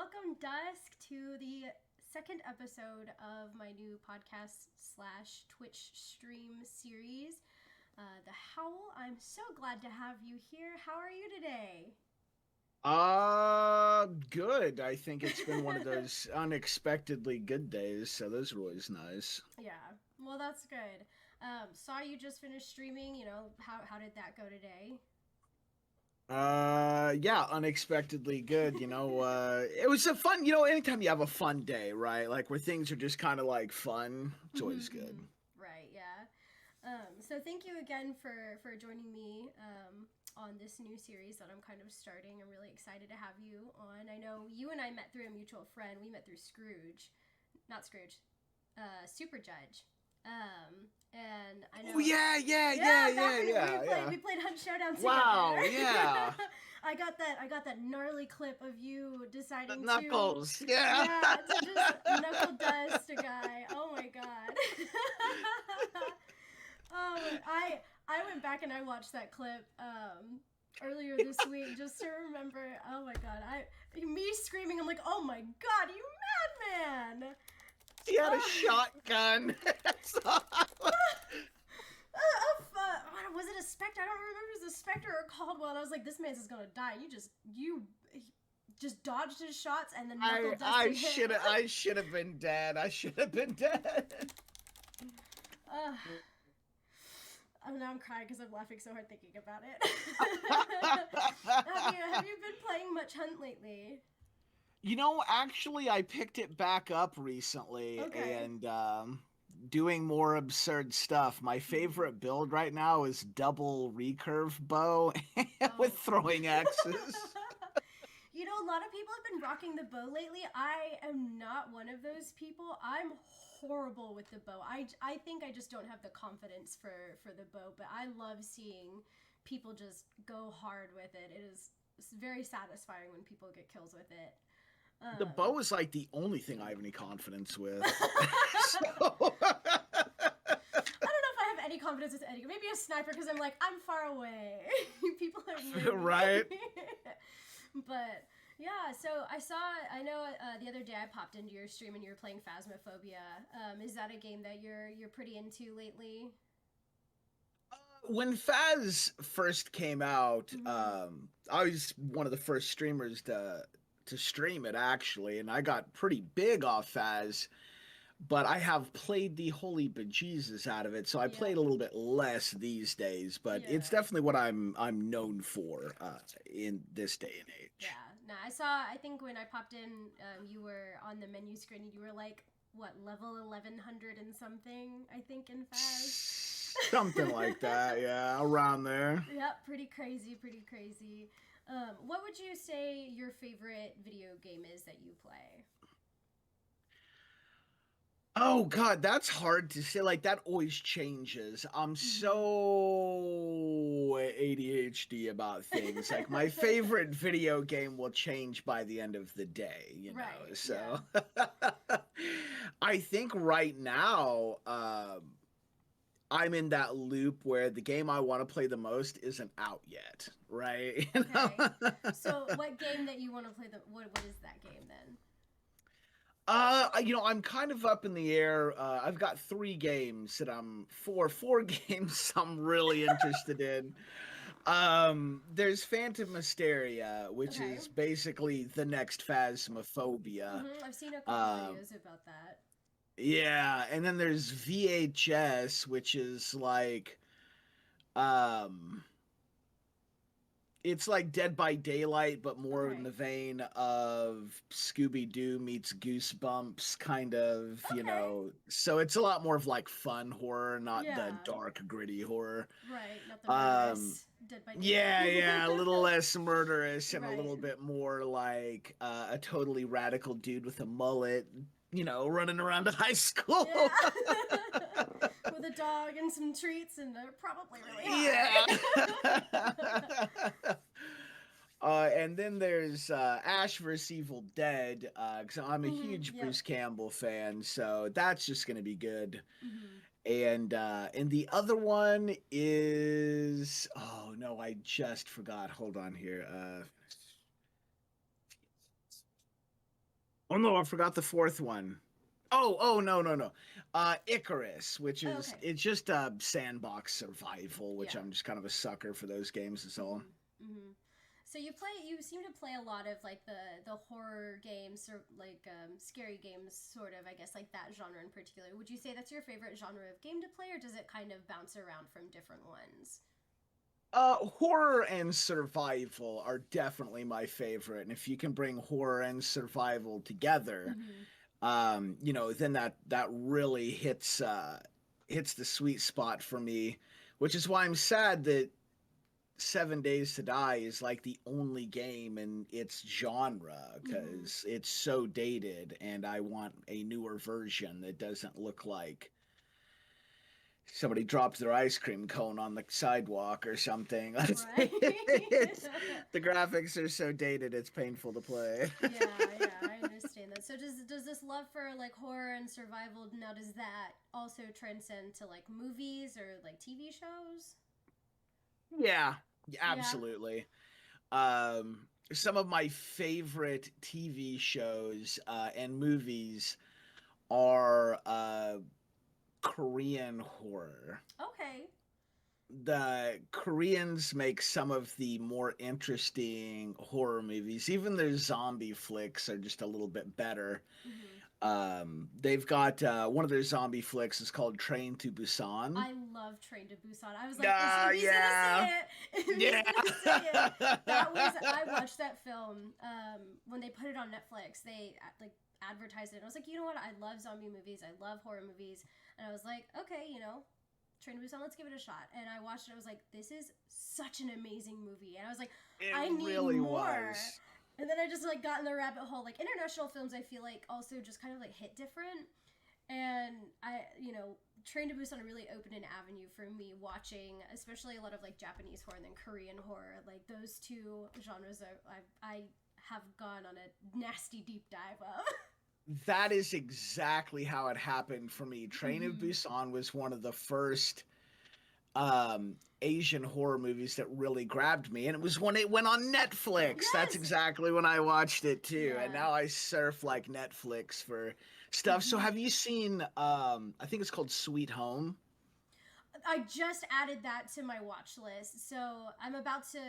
welcome Dusk to the second episode of my new podcast slash Twitch stream series, The Howl. I'm so glad to have you here. How are you today? Good. I think it's been one of those unexpectedly good days, so those are always nice. Yeah, well, that's good. Saw you just finished streaming. How did that go today? Yeah, unexpectedly good. It was a fun, anytime you have a fun day, right? Like where things are just kind of like fun, it's always good. Right, yeah. So thank you again for joining me on this new series that I'm kind of starting. I'm really excited to have you on. I know you and I met through a mutual friend. We met through Scrooge, not Scrooge, Super Judge. And I know. Oh yeah, yeah, Yeah, yeah, yeah, yeah, yeah. we played Hunt Showdown together. Wow, yeah. I got that gnarly clip of you The deciding knuckles, yeah, to just knuckle dust a guy. Oh my god. Oh, I went back and I watched that clip earlier this week just to remember. Oh my god, me screaming. I'm like, oh my god, you madman! He had a shotgun. Was it a Spectre? I don't remember if it was a Spectre or Caldwell. And I was like, this man's just gonna die. You just dodged his shots and then knuckle dusted him. I should have been dead. I should have been dead. Oh, now I'm crying because I'm laughing so hard thinking about it. Have you been playing much Hunt lately? Actually, I picked it back up recently Okay. and doing more absurd stuff. My favorite build right now is double recurve bow with throwing axes. A lot of people have been rocking the bow lately. I am not one of those people. I'm horrible with the bow. I think I just don't have the confidence for the bow, but I love seeing people just go hard with it. It's very satisfying when people get kills with it. The bow is like the only thing I have any confidence with. So... I don't know if I have any confidence with any. Maybe a sniper because I'm like, I'm far away. People are near me. Right. But yeah, so I know the other day I popped into your stream and you were playing Phasmophobia. Is that a game that you're pretty into lately? When Phaz first came out, I was one of the first streamers to stream it actually, and I got pretty big off Phaz, but I have played the holy bejesus out of it, so I played a little bit less these days, but it's definitely what I'm known for in this day and age. Yeah, no, I think when I popped in, you were on the menu screen and you were like, what, level 1100 and something, I think, in Phaz? Something like that, yeah, around there. Yep, pretty crazy, pretty crazy. What would you say your favorite video game is that you play? Oh God, that's hard to say. Like that always changes. I'm so ADHD about things. Like my favorite video game will change by the end of the day, you know. Right, So I think right now, I'm in that loop where the game I want to play the most isn't out yet, right? Okay. So what game that you want to play what is that game then? I'm kind of up in the air. I've got four games I'm really interested in. There's Phantom Mysteria, which is basically the next Phasmophobia. I've seen a couple videos about that. Yeah, and then there's VHS, which is like, it's like Dead by Daylight, but more in the vein of Scooby-Doo meets Goosebumps, kind of, So it's a lot more of like fun horror, not the dark, gritty horror. Right, not the murderous Dead by Daylight. Yeah, a little less murderous and a little bit more like a totally radical dude with a mullet, running around a high school. Yeah. With a dog and some treats and probably really hot. Yeah. And then there's Ash vs. Evil Dead, because I'm a huge Bruce Campbell fan, so that's just going to be good. And the other one is, oh no, I just forgot. Hold on here. Oh no, I forgot the fourth one. Oh no no no. Icarus, which Oh, is okay. it's just a sandbox survival, which Yeah. I'm just kind of a sucker for those games and so on. Mhm. Mhm. So you seem to play a lot of like the horror games or like scary games, sort of. I guess like that genre in particular. Would you say that's your favorite genre of game to play, or does it kind of bounce around from different ones? Horror and survival are definitely my favorite, and if you can bring horror and survival together, Mm-hmm. then that really hits the sweet spot for me, which is why I'm sad that 7 Days to Die is like the only game in its genre Mm-hmm. because it's so dated, and I want a newer version that doesn't look like somebody dropped their ice cream cone on the sidewalk or something. Right. It's, the graphics are so dated, it's painful to play. Yeah, yeah, I understand that. So does this love for like horror and survival now, does that also transcend to like movies or like TV shows? Yeah, Yeah. absolutely. Some of my favorite TV shows and movies are Korean horror. Okay. The Koreans make some of the more interesting horror movies. Even their zombie flicks are just a little bit better. Mm-hmm. They've got one of their zombie flicks is called Train to Busan. I love Train to Busan. I was like, if he's gonna Yeah, say it, if he's yeah. gonna say it, that was. I watched that film when they put it on Netflix. They like advertised it. And I was like, you know what? I love zombie movies. I love horror movies. And I was like, okay, Train to Busan, let's give it a shot. And I watched it. I was like, this is such an amazing movie. And I was like, It I need really more. was. And then I just like got in the rabbit hole. Like international films, I feel like also just kind of like hit different. And Train to Busan really opened an avenue for me watching, especially a lot of like Japanese horror and then Korean horror. Like those two genres, I have gone on a nasty deep dive of. That is exactly how it happened for me. Train of Mm-hmm. Busan was one of the first Asian horror movies that really grabbed me, and it was when it went on Netflix. That's Yes. exactly when I watched it too, and Yeah. now I surf like Netflix for stuff. So Mm-hmm. have you seen I think it's called Sweet Home? I just added that to my watch list. So I'm about to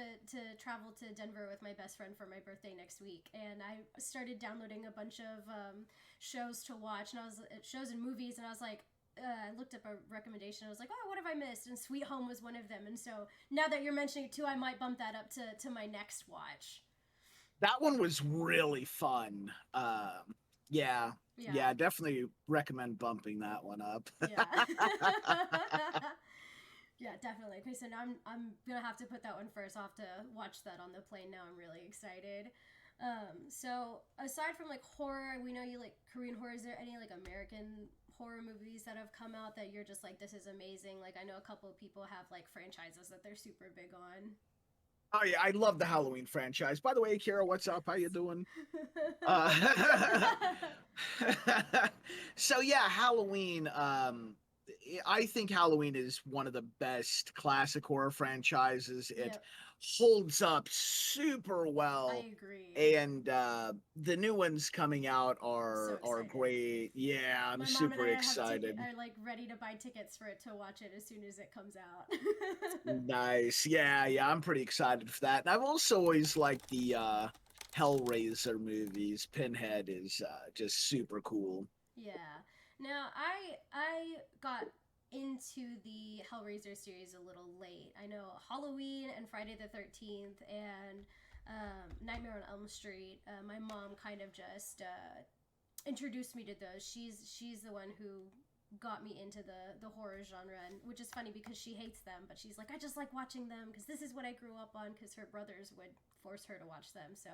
travel to Denver with my best friend for my birthday next week, and I started downloading a bunch of shows to watch, and I was shows and movies, and I was like. I looked up a recommendation. I was like, "Oh, what have I missed?" And Sweet Home was one of them. And so now that you're mentioning it too, I might bump that up to my next watch. That one was really fun. Yeah, Yeah, yeah, definitely recommend bumping that one up. yeah. Yeah, definitely. Okay, so now I'm gonna have to put that one first. I'll have to watch that on the plane now. I'm really excited. So aside from like horror, we know you like Korean horror. Is there any like American horror movies that have come out that you're just like, this is amazing? Like I know a couple of people have like franchises that they're super big on. Oh yeah, I love the Halloween franchise. By the way, Kira, what's up? How you doing? Uh, so yeah, Halloween. I think Halloween is one of the best classic horror franchises. It Yep, holds up super I well, agree. and the new ones coming out So are excited. great. Yeah, I'm My mom and super I have ticket excited. are like ready to buy tickets for it to watch it as soon as it comes out. Nice. Yeah, yeah, I'm pretty excited for that. And I've also always liked the Hellraiser movies. Pinhead is just super cool. Yeah. Now I got into the Hellraiser series a little late. I know Halloween and Friday the 13th and Nightmare on Elm Street. My mom kind of just introduced me to those. She's the one who got me into the horror genre, and which is funny because she hates them, but she's like, I just like watching them because this is what I grew up on, because her brothers would force her to watch them, so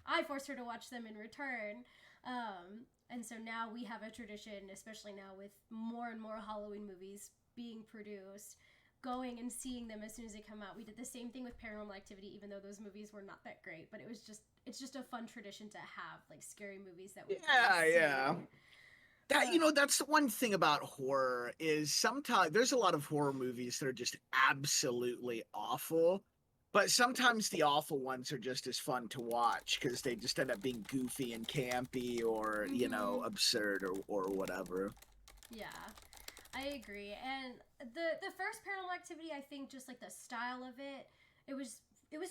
I forced her to watch them in return. And so now we have a tradition, especially now with more and more Halloween movies being produced, going and seeing them as soon as they come out. We did the same thing with Paranormal Activity, even though those movies were not that great, but it's just a fun tradition to have, like scary movies that we go and Yeah, yeah. see. That Uh, that's the one thing about horror is sometimes there's a lot of horror movies that are just absolutely awful. But sometimes the awful ones are just as fun to watch because they just end up being goofy and campy or, you know, absurd or whatever. Yeah, I agree. And the first Paranormal Activity, I think just like the style of it, it was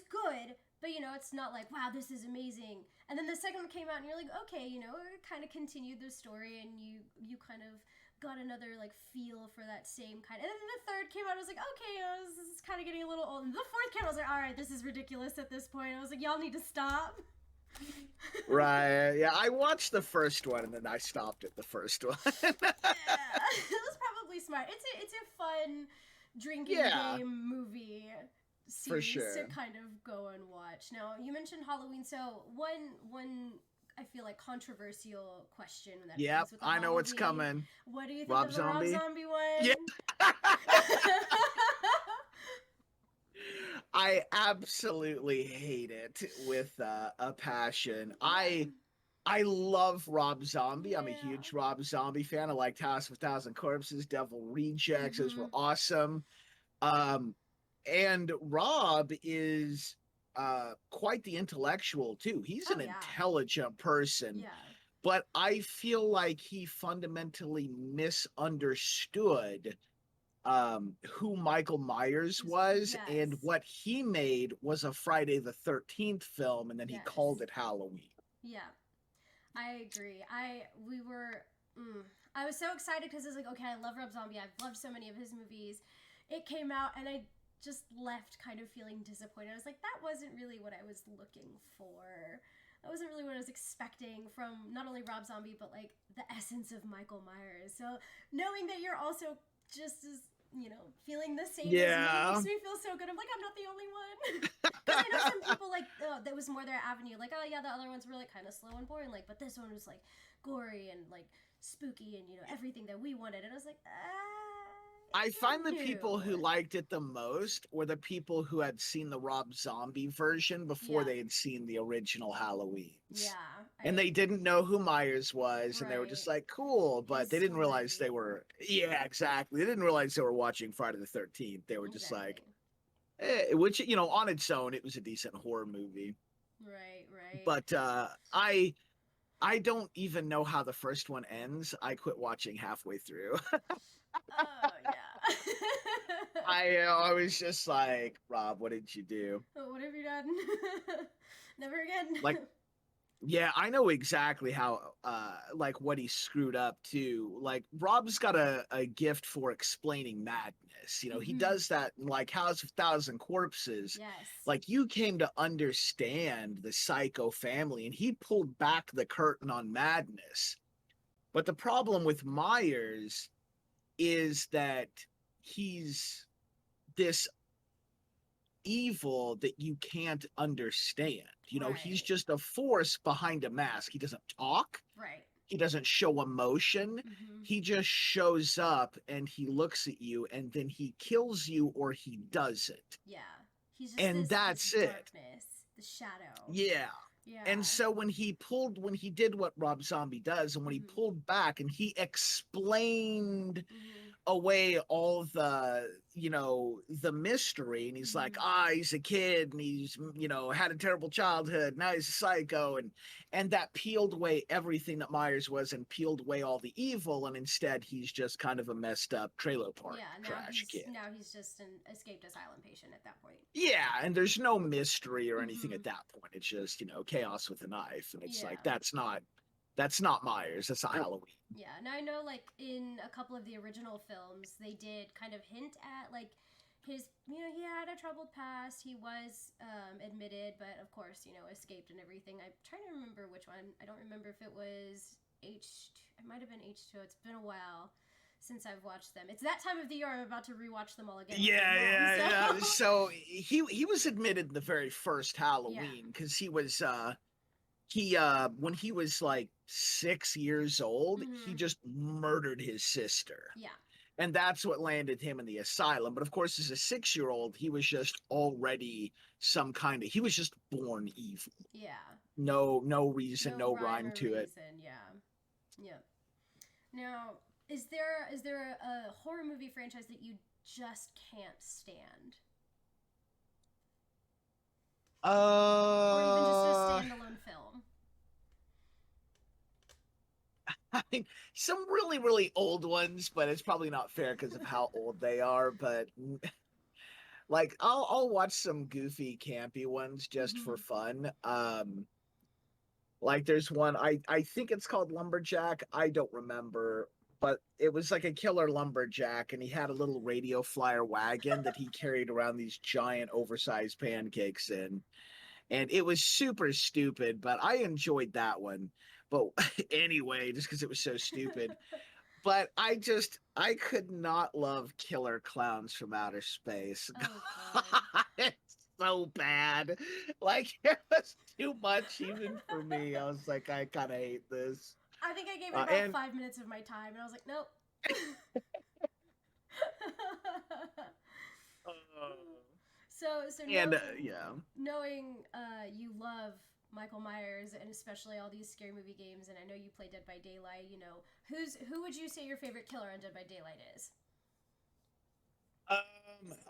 good, but you know, it's not like, wow, this is amazing. And then the second one came out and you're like, okay, you know, it kind of continued the story and you kind of got another like feel for that same kind. And then the third came out, I was like, okay, this is kind of getting a little old. And the fourth came out, I was like, all right, this is ridiculous at this point. I was like, y'all need to stop. Right. Yeah, I watched the first one and then I stopped at the first one. Yeah, it was probably smart. It's a fun drinking game movie series to kind of go and watch. Now, you mentioned Halloween, so one I feel like controversial question that with I know what's coming. What do you think of the Rob Zombie one? Yeah. I absolutely hate it with a passion. I love Rob Zombie. I'm a huge Rob Zombie fan. I liked House of a Thousand Corpses, Devil Rejects. Those were awesome. And Rob is quite the intellectual too. He's an intelligent person. Yeah. But I feel like he fundamentally misunderstood who Michael Myers was, and what he made was a Friday the 13th film, and then he called it Halloween. Yeah, I agree. I was so excited because I was like, okay, I love Rob Zombie. I've loved so many of his movies. It came out, and I just left kind of feeling disappointed. I was like, that wasn't really what I was looking for. That wasn't really what I was expecting from not only Rob Zombie, but like the essence of Michael Myers. So knowing that you're also just as, you know, feeling the same as me makes me feel so good. I'm like, I'm not the only one. Because I know some people like, that was more their avenue. Like, oh yeah, the other ones were like kind of slow and boring. Like, but this one was like gory and like spooky and, you know, everything that we wanted. And I was like, I find the people who liked it the most were the people who had seen the Rob Zombie version before they had seen the original Halloweens. Yeah. And they didn't know who Myers was, and they were just like, cool, but they didn't realize they were, exactly. They didn't realize they were watching Friday the 13th. They were just like, which, you know, on its own, it was a decent horror movie. Right. But I don't even know how the first one ends. I quit watching halfway through. Oh, yeah. I was just like, Rob, what did you do? Oh, what have you done? Never again. Like, yeah, I know exactly how, like, what he screwed up, too. Like, Rob's got a gift for explaining madness. You know, he does that in, like, House of Thousand Corpses. Yes. Like, you came to understand the Psycho family, and he pulled back the curtain on madness. But the problem with Myers is that he's this evil that you can't understand. You know, he's just a force behind a mask. He doesn't talk. Right. He doesn't show emotion. He just shows up and he looks at you and then he kills you or he doesn't. Yeah. He's just and that's this it. Darkness, the shadow. Yeah. Yeah. And so when he did what Rob Zombie does, and when he pulled back and he explained away all the, you know, the mystery, and he's like, he's a kid and he's, you know, had a terrible childhood, now he's a psycho, and that peeled away everything that Myers was and peeled away all the evil, and instead he's just kind of a messed up trailer park trash kid. Now he's just an escaped asylum patient at that point. Yeah, and there's no mystery or anything at that point. It's just, you know, chaos with a knife, and it's like, that's not Myers, that's not Halloween. Yeah, and I know, like, in a couple of the original films, they did kind of hint at, like, his, you know, he had a troubled past, he was admitted, but of course, you know, escaped and everything. I'm trying to remember which one. I don't remember if it was H2, it might have been H2, it's been a while since I've watched them. It's that time of the year I'm about to rewatch them all again. Yeah. So he was admitted in the very first Halloween, because he was, when he was like 6 years old, he just murdered his sister. Yeah. And that's what landed him in the asylum. But of course, as a 6-year-old, he was just already he was just born evil. Yeah. No reason, no rhyme to it. Yeah. Now, is there a horror movie franchise that you just can't stand? or even just a Uh, standalone film? I mean, some really, really old ones, but it's probably not fair because of how old they are. But like, I'll watch some goofy, campy ones just for Hmm. fun. Like there's one I think it's called Lumberjack. I don't remember, but it was like a killer lumberjack, and he had a little radio flyer wagon that he carried around these giant, oversized pancakes in, and it was super stupid, but I enjoyed that one. But anyway, just because it was so stupid. But I could not love Killer Clowns from Outer Space. Oh God. It's so bad. Like it was too much even for me. I was like, I kind of hate this. I think I gave it about And 5 minutes of my time, and I was like, nope. uh, So and knowing yeah. knowing you love Michael Myers and especially all these scary movie games, and I know you play Dead by Daylight. Who would you say your favorite killer on Dead by Daylight is?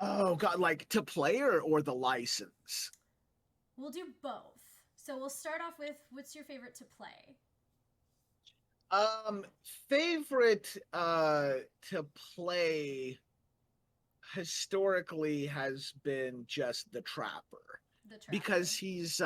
Oh God, like to play or the license. We'll do both. So we'll start off with what's your favorite to play? Um, Favorite to play historically has been just the Trapper, The because Trapper. he's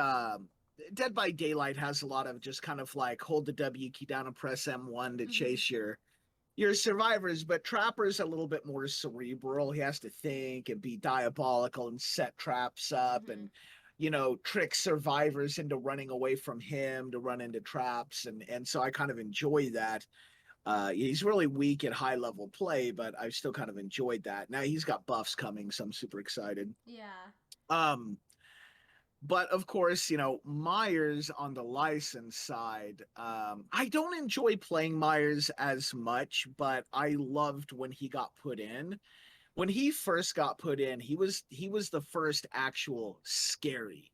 Dead by Daylight has a lot of just kind of like hold the W key down and press M1 to Mm-hmm. chase your survivors, but Trapper's a little bit more cerebral. He has to think and be diabolical and set traps up Mm-hmm. and trick survivors into running away from him to run into traps, and so I kind of enjoy that. He's really weak at high level play, but I've still kind of enjoyed that. Now he's got buffs coming, so I'm super excited. Yeah. Um, but of course, Myers on the license side. I don't enjoy playing Myers as much, but I loved when he got put in. When he first got put in, he was the first actual scary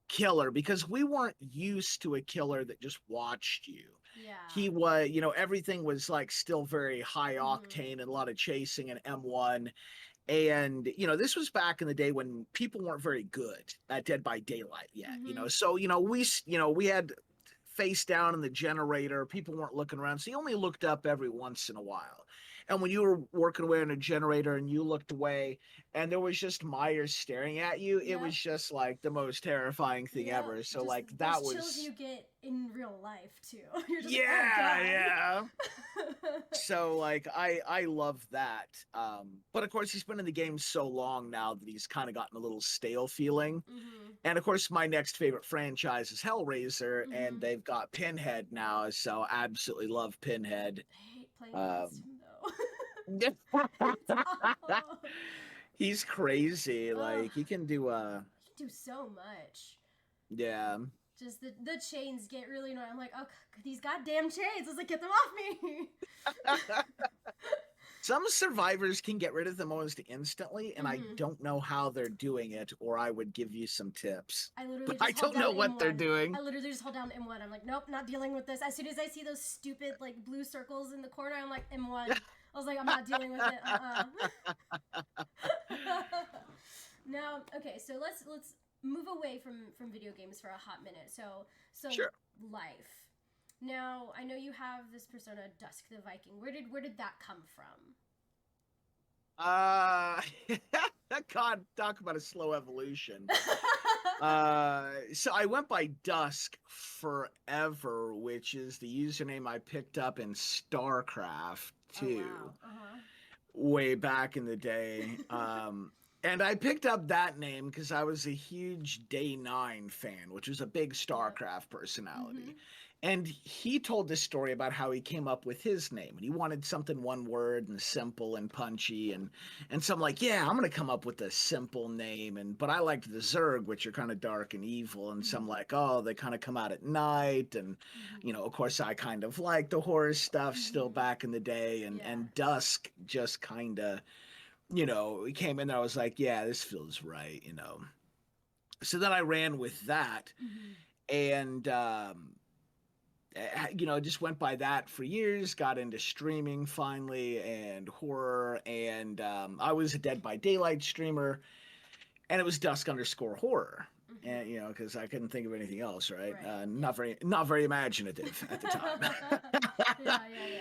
killer because we weren't used to a killer that just watched you. Yeah. He was, everything was like still very high Mm-hmm. octane and a lot of chasing and M1. And, this was back in the day when people weren't very good at Dead by Daylight yet, Mm-hmm. So, we had face down in the generator. People weren't looking around. So you only looked up every once in a while. And when you were working away on a generator and you looked away and there was just Myers staring at you, it was Yep. just like the most terrifying thing Yep. ever. So Just like those that chills you was, get in real life too. You're just like, oh yeah, God. yeah. So like I love that. But of course he's been in the game so long now that he's kind of gotten a little stale feeling. Mm-hmm. And of course my next favorite franchise is Hellraiser, and Mm-hmm. they've got Pinhead now, so absolutely love Pinhead. I hate playing against Um him though. It's awful. he's crazy. Ugh, Like he can do he can do so much. yeah. Just the chains get really annoying. I'm like, oh, these goddamn chains. I was like, get them off me. Some survivors can get rid of them almost instantly, and I Mm-hmm. don't know how they're doing it, or I would give you some tips. I But literally I just hold don't down know what they're M1. doing. I literally just hold down M1. I'm like, nope, not dealing with this. As soon as I see those stupid like blue circles in the corner, I'm like M1. I was like, I'm not dealing with it. Now, okay, so let's move away from video games for a hot minute. So Sure. life. Now, I know you have this persona, Dusk the Viking. Where did that come from? Uh, God, talk about a slow evolution. So I went by Dusk forever, which is the username I picked up in StarCraft Oh 2 wow. Uh-huh. way back in the day. And I picked up that name because I was a huge Day 9 fan, which was a big Yep. StarCraft Mm-hmm. personality. And he told this story about how he came up with his name. And he wanted something one word and simple and punchy. And so I'm like, yeah, I'm gonna come up with a simple name. But I liked the Zerg, which are kind of dark and evil. And so I'm Mm-hmm. like, oh, they kind of come out at night. And Mm-hmm. of course I kind of like the horror stuff still Mm-hmm. back in the day. And Yeah. and Dusk just kind of, he came in there. I was like, yeah, this feels right. So then I ran with that, Mm-hmm. and just went by that for years. Got into streaming finally and horror, and I was a Dead by Daylight streamer, and it was Dusk underscore horror. and you know, because I couldn't think of anything else, right? Right. Not very imaginative at the time. Yeah, yeah, yeah.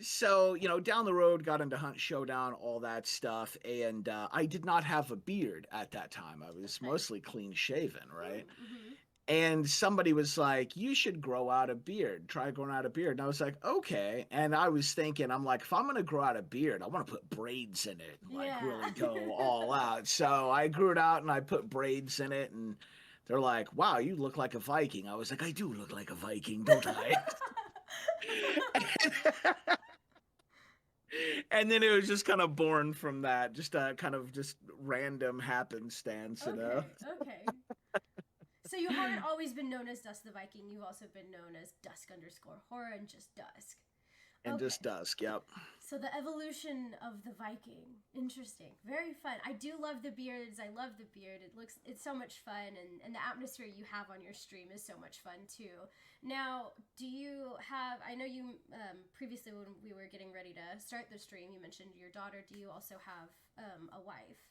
So, you know, down the road, got into Hunt Showdown, all that stuff, and I did not have a beard at that time. I was Okay. mostly clean shaven, right? Mm-hmm. And somebody was like, "You should grow out a beard. Try growing out a beard." And I was like, "Okay." And I was thinking, I'm like, if I'm gonna grow out a beard, I want to put braids in it, and like Yeah. really go all out. So I grew it out and I put braids in it, and they're like, "Wow, you look like a Viking." I was like, "I do look like a Viking, don't I?" And then it was just kind of born from that, just a kind of just random happenstance, you know. Okay, okay. So you haven't always been known as Dusk the Viking. You've also been known as Dusk_horror and just Dusk. And Okay. just dusk, yep. So the evolution of the Viking. Interesting. Very fun. I do love the beards. I love the beard. It's so much fun, and the atmosphere you have on your stream is so much fun too. Now, do you have, I know you previously when we were getting ready to start the stream, you mentioned your daughter. Do you also have a wife?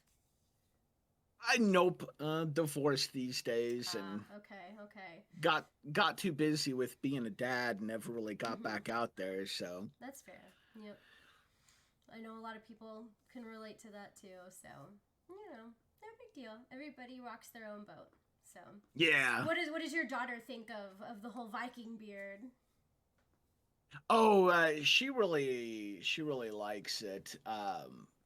I nope, divorced these days, and Okay. got too busy with being a dad, and never really got back out there. So That's fair. Yep. I know a lot of people can relate to that too. So, you know, no big deal. Everybody rocks their own boat. So, yeah. what does your daughter think of the whole Viking beard? Oh, she really likes it.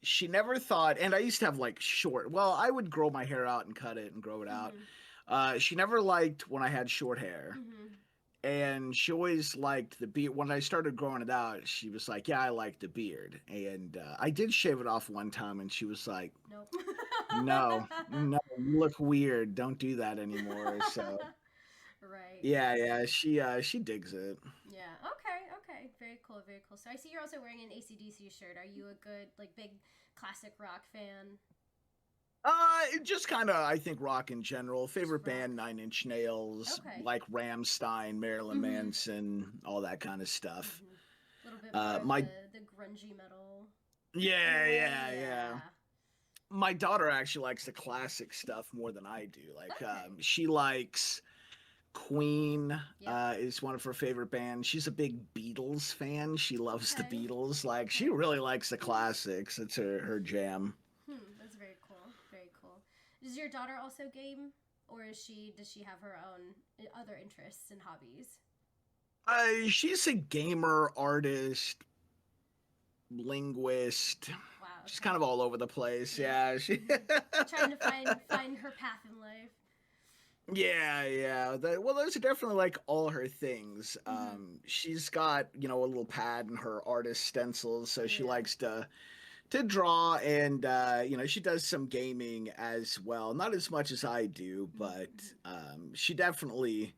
She never thought, and I used to have like short. Well, I would grow my hair out and cut it and grow it out. She never liked when I had short hair. And she always liked the beard. When I started growing it out, she was like, "Yeah, I like the beard." And I did shave it off one time, and she was like, Nope. "No, no, you look weird. Don't do that anymore." So Right. yeah, she digs it. Yeah. Okay. Very cool. Very cool. So I see you're also wearing an AC/DC shirt. Are you a good, like, big classic rock fan? Just kind of, I think rock in general. Favorite rock. band, Nine Inch Nails, Okay. like Ramstein, Marilyn Manson, all that kind of stuff. A little bit more My of the grungy metal. yeah. My daughter actually likes the classic stuff more than I do. Like, she likes Queen. Is one of her favorite bands. She's a big Beatles fan. She loves the Beatles. Like, she really likes the classics. It's her jam. That's very cool. Very cool. Does your daughter also game, or does she have her own other interests and hobbies? She's a gamer, artist, linguist. Wow. Okay. She's kind of all over the place. Yeah, she trying to find her path in life. Yeah. Well, those are definitely like all her things. She's got, you know, a little pad and her artist stencils, so she likes to draw, and you know, she does some gaming as well. Not as much as I do, but she definitely,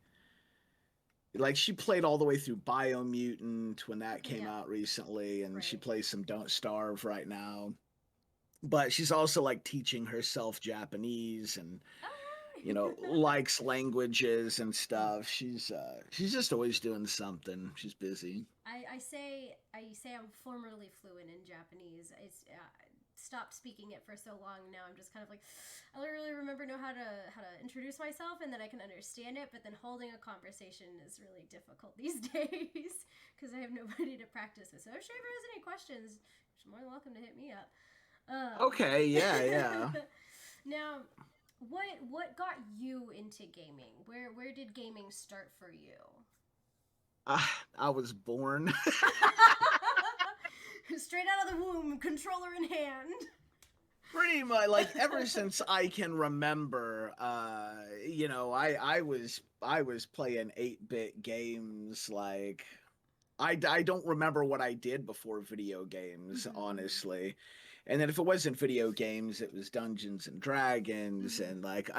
like, she played all the way through Biomutant when that came out recently, and she plays some Don't Starve right now. But she's also like teaching herself Japanese, and you know, likes languages and stuff. She's just always doing something. She's busy. I say I'm formerly fluent in Japanese. I stopped speaking it for so long now. I'm just kind of like, I don't really know how to introduce myself, and then I can understand it. But then holding a conversation is really difficult these days because I have nobody to practice with. So if Shaver has any questions, she's more than welcome to hit me up. Okay, yeah. Now, what got you into gaming? Where did gaming start for you? I was born. Straight out of the womb, controller in hand. Pretty much, like, ever since I can remember, you know, I was playing 8-bit games. Like, I don't remember what I did before video games, honestly. And then if it wasn't video games, it was Dungeons and Dragons, and like,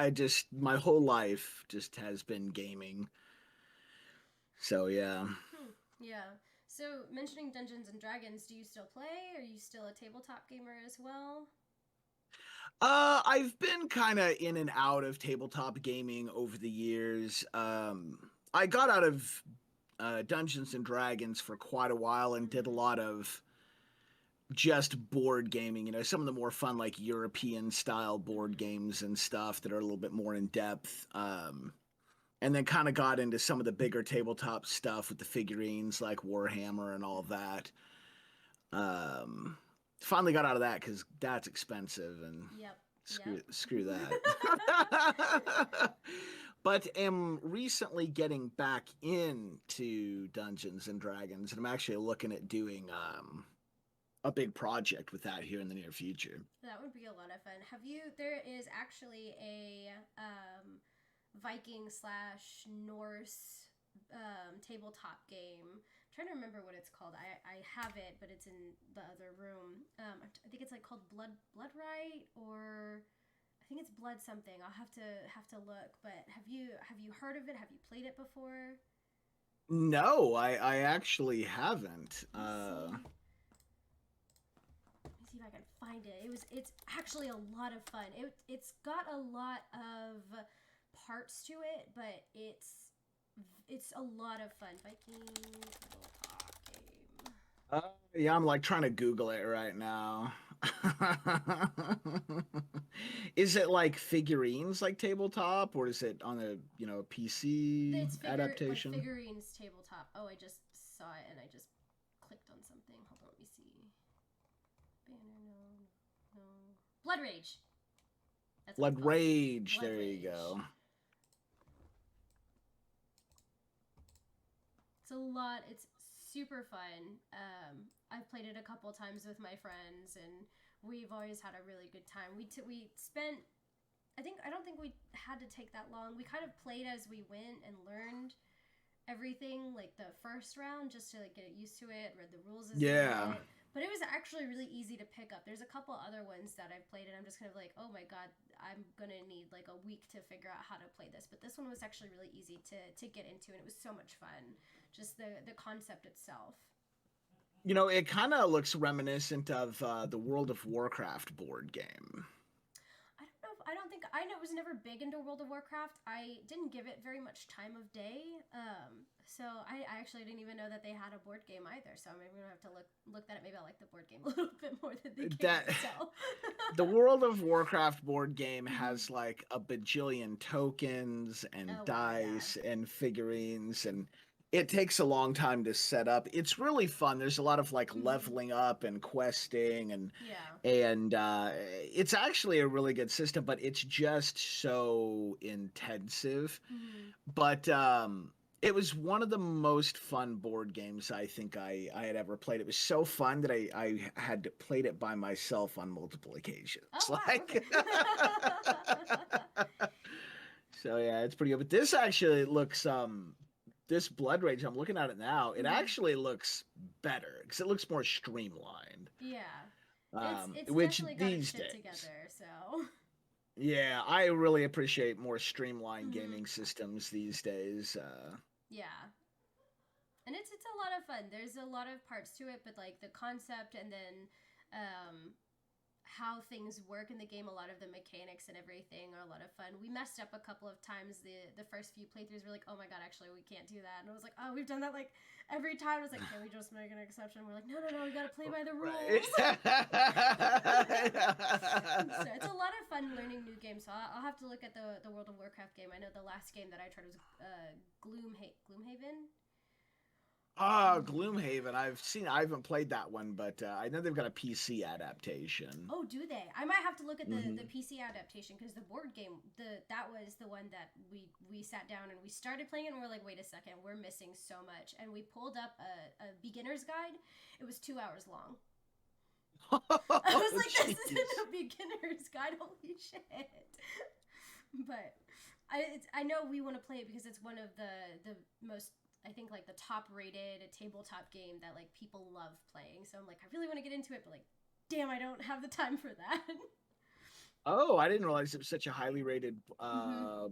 my whole life just has been gaming. So yeah. Yeah. So mentioning Dungeons and Dragons, do you still play? Are you still a tabletop gamer as well? I've been kind of in and out of tabletop gaming over the years. I got out of Dungeons and Dragons for quite a while and did a lot of just board gaming, some of the more fun, like European style board games and stuff that are a little bit more in depth. And then kind of got into some of the bigger tabletop stuff with the figurines like Warhammer and all that. Um, Finally got out of that because that's expensive and Yep. screw that. But am recently getting back into Dungeons and Dragons, and I'm actually looking at doing a big project with that here in the near future. That would be a lot of fun. There is actually a Viking / Norse tabletop game. I'm trying to remember what it's called. I have it, but it's in the other room. I think it's like called Blood Right, or I think it's Blood something. I'll have to look. But have you heard of it? Have you played it before? No, I actually haven't. Let me see if I can find it. It's actually a lot of fun. It's got a lot of parts to it, but it's a lot of fun. Viking tabletop game. Yeah, I'm like trying to Google it right now. Is it like figurines like tabletop, or is it on a PC adaptation? Like figurines tabletop. Oh, I just saw it and I just clicked on something. Hold on, let me see. Banner, no. Blood Rage. That's Blood Rage. There you go. It's a lot. It's super fun. I've played it a couple times with my friends, and we've always had a really good time. We spent. I don't think we had to take that long. We kind of played as we went and learned everything, like the first round, just to like get used to it, read the rules. Yeah. But it was actually really easy to pick up. There's a couple other ones that I've played, and I'm just kind of like, oh my god, I'm gonna need like a week to figure out how to play this. But this one was actually really easy to get into, and it was so much fun. Just the concept itself. It kind of looks reminiscent of the World of Warcraft board game. I was never big into World of Warcraft. I didn't give it very much time of day. So I actually didn't even know that they had a board game either. So maybe we're gonna have to look that up. Maybe I like the board game a little bit more than the game itself. The World of Warcraft board game has like a bajillion tokens and dice and figurines, and it takes a long time to set up. It's really fun. There's a lot of like leveling up and questing, and it's actually a really good system, but it's just so intensive. But it was one of the most fun board games I think I had ever played. It was so fun that I had played it by myself on multiple occasions. Oh, wow. Okay. So yeah, it's pretty good. But this actually looks this Blood Rage, I'm looking at it now, it actually looks better because it looks more streamlined. Yeah. It's which definitely got these its shit days together, so. Yeah, I really appreciate more streamlined gaming systems these days. Yeah. And it's a lot of fun. There's a lot of parts to it, but like the concept and then how things work in the game, a lot of the mechanics and everything are a lot of fun. We messed up a couple of times. The first few playthroughs were like, oh my god, actually we can't do that. And I was like, oh, we've done that like every time. I was like, can we just make an exception? We're like, no, we gotta play by the rules. So it's a lot of fun learning new games. So I'll have to look at the World of Warcraft game. I know the last game that I tried was Gloomhaven. Gloomhaven. I haven't played that one, but I know they've got a PC adaptation. Oh, do they? I might have to look at the PC adaptation, because the board game, that was the one that we sat down and we started playing it, and we're like, wait a second, we're missing so much. And we pulled up a beginner's guide. It was 2 hours long. I was like, this isn't a beginner's guide. Holy shit. But I know we want to play it because it's one of the most, I think, like the top rated tabletop game that like people love playing. So I'm like, I really want to get into it, but like, damn, I don't have the time for that. Oh, I didn't realize it was such a highly rated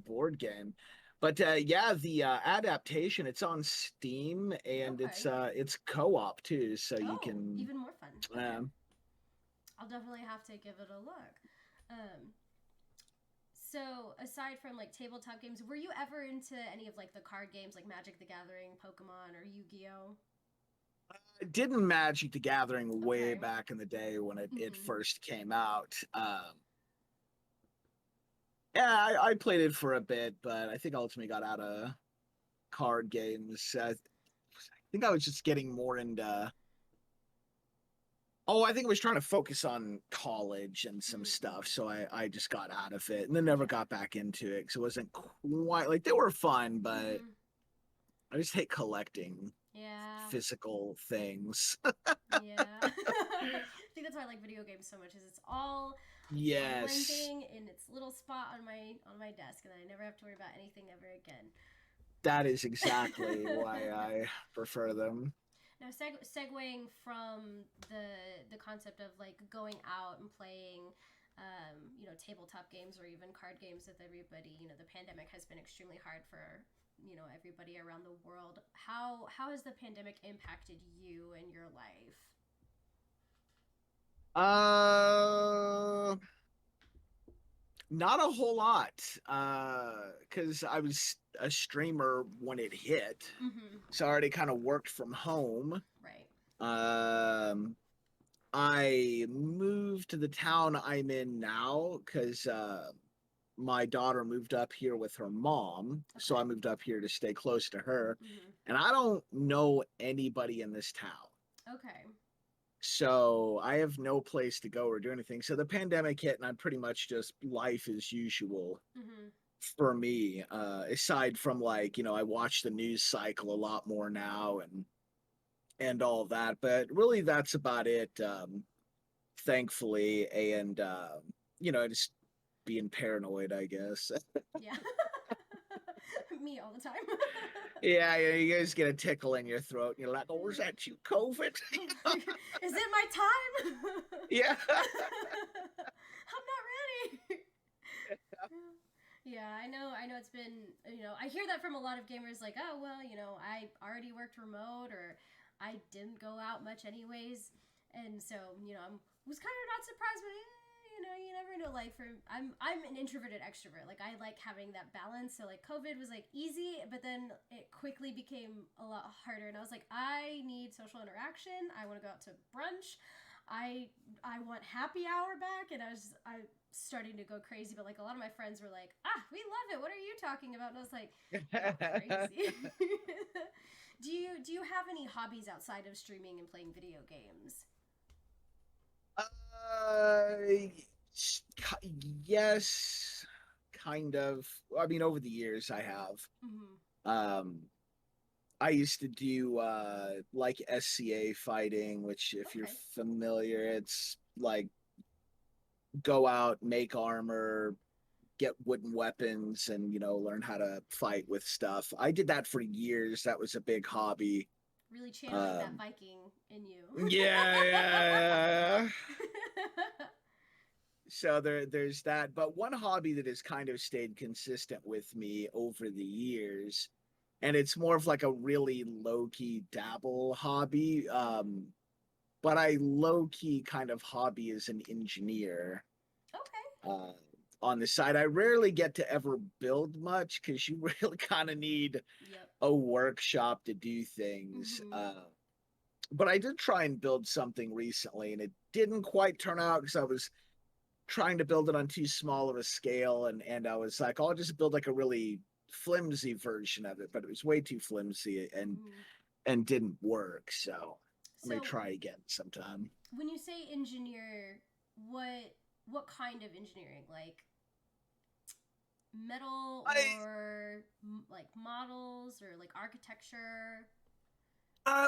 board game. But yeah, the adaptation, it's on Steam, and it's co-op too, so you can even more fun. I'll definitely have to give it a look. So aside from like tabletop games, were you ever into any of like the card games like Magic the Gathering, Pokemon, or Yu-Gi-Oh? I did Magic the Gathering way Okay. back in the day when it Hmm. first came out. Yeah, I played it for a bit, but I think I ultimately got out of card games. I think I was just getting more into. Oh, I think I was trying to focus on college and some stuff, Mm-hmm. so I just got out of it and then never Yeah. got back into it because it wasn't quite like they were fun, but Hmm. I just hate collecting Yeah. physical things. Yeah. I think that's why I like video games so much is it's all one Yes, thing in its little spot on my desk and I never have to worry about anything ever again. that is exactly why I prefer them. Now, segueing from the concept of like going out and playing, tabletop games or even card games with everybody. The pandemic has been extremely hard for everybody around the world. How has the pandemic impacted you and your life? Uh, Not a whole lot. Because I was a streamer when it hit, Mm-hmm. so I already kind of worked from home. Right. Um, I moved to the town I'm in now because my daughter moved up here with her mom, so I Okay. moved up here to stay close to her. Mm-hmm. And I don't know anybody in this town. Okay. So I have no place to go or do anything. So the pandemic hit, and I'm pretty much just life as usual Mm-hmm. for me. Aside from like, I watch the news cycle a lot more now and all that. But really, that's about it. Thankfully, and just being paranoid, I guess. Yeah. Me all the time. Yeah, you guys get a tickle in your throat, and you're like, "Oh, was that you, COVID?" Is it my time? Yeah. I'm not ready. Yeah, I know. I know it's been. I hear that from a lot of gamers. Like, oh well, I already worked remote, or I didn't go out much anyways, and so I was kind of not surprised, but you never know. Like, I'm an introverted extrovert. Like, I like having that balance. So like, COVID was like easy, but then it quickly became a lot harder, and I was like, I need social interaction. I want to go out to brunch. I want happy hour back, and I starting to go crazy. But like a lot of my friends were like, we love it. What are you talking about? And I was like, you're crazy. Do you have any hobbies outside of streaming and playing video games? Uh, yes, kind of. I mean, over the years, I have. Mm-hmm. Um, I used to do like SCA fighting, which, if you're Okay. familiar, it's like go out, make armor, get wooden weapons, and learn how to fight with stuff. I did that for years. That was a big hobby. Really channeling that Um, Viking in you. yeah. So there's that. But one hobby that has kind of stayed consistent with me over the years, and it's more of like a really low-key dabble hobby. But I low-key kind of hobby as an engineer. Okay. Uh, on the side, I rarely get to ever build much because you really kind of need Yep. a workshop to do things. Mm-hmm. But I did try and build something recently, and it didn't quite turn out because I was trying to build it on too small of a scale, and I was like, I'll just build like a really flimsy version of it, but it was way too flimsy Mm-hmm. and didn't work. So I may So try again sometime. when you say engineer, what kind of engineering? Like metal I or like models or like architecture?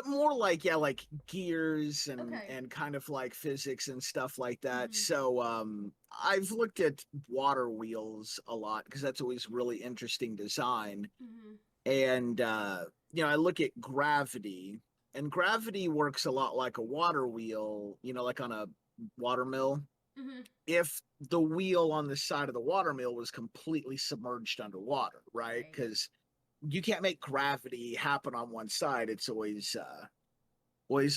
More like, yeah, like gears Okay. and kind of like physics and stuff like that. Mm-hmm. So I've looked at water wheels a lot because that's always really interesting design. Mm-hmm. And I look at gravity, and gravity works a lot like a water wheel, like on a water mill. Mm-hmm. If the wheel on the side of the water mill was completely submerged underwater, right? Right. Because you can't make gravity happen on one side. It's always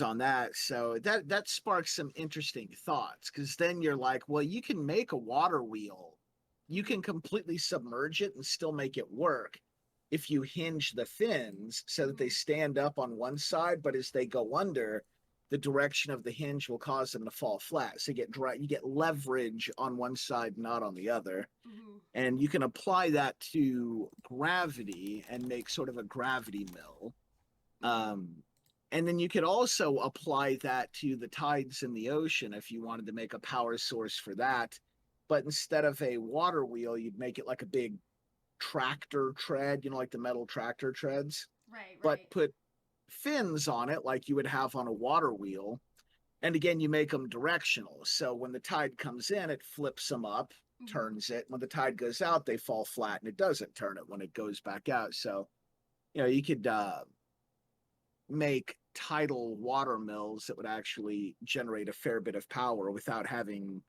on that. So that sparks some interesting thoughts because then you're like, well, you can make a water wheel, you Mm-hmm. can completely submerge it and still make it work. if you hinge the fins so that they stand up on one side, but as they go under, the direction of the hinge will cause them to fall flat. So you get leverage on one side, not on the other. Mm-hmm. And you can apply that to gravity and make sort of a gravity mill. Um, and then you could also apply that to the tides in the ocean if you wanted to make a power source for that. But instead of a water wheel, you'd make it like a big tractor tread, like the metal tractor treads, Right, but right. put fins on it like you would have on a water wheel. And again, you make them directional. So when the tide comes in, it flips them up, turns it. When the tide goes out, they fall flat and it doesn't turn it when it goes back out. So, you could make tidal water mills that would actually generate a fair bit of power without having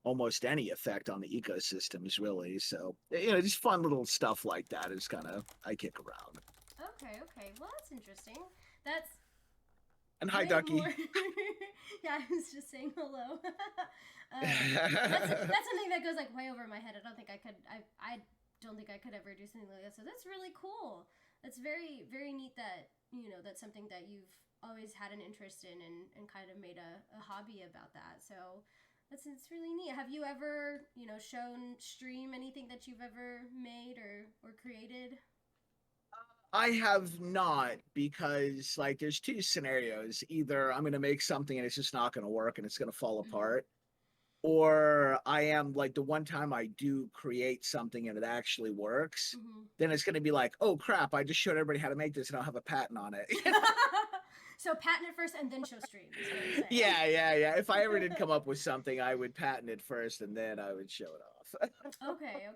almost any effect on the ecosystems, really. So, just fun little stuff like that is kind of I kick around. Okay, okay. Well, that's interesting. That's And hi, way Ducky. more. Yeah, I was just saying hello. That's something that goes like way over my head. I don't think I could. I don't think I could ever do something like that. So that's really cool. That's very very neat that that's something that you've always had an interest in and kind of made a hobby about that. So it's really neat. Have you ever stream anything that you've ever made or created? I have not, because like there's two scenarios. Either I'm going to make something and it's just not going to work and it's going to fall Mm-hmm. apart, or I am like the one time I do create something and it actually works, Mm-hmm. then it's going to be like, oh crap, I just showed everybody how to make this and I'll have a patent on it. So patent it first and then show stream is what you're saying. Yeah. If I ever did come up with something, I would patent it first and then I would show it off. Okay.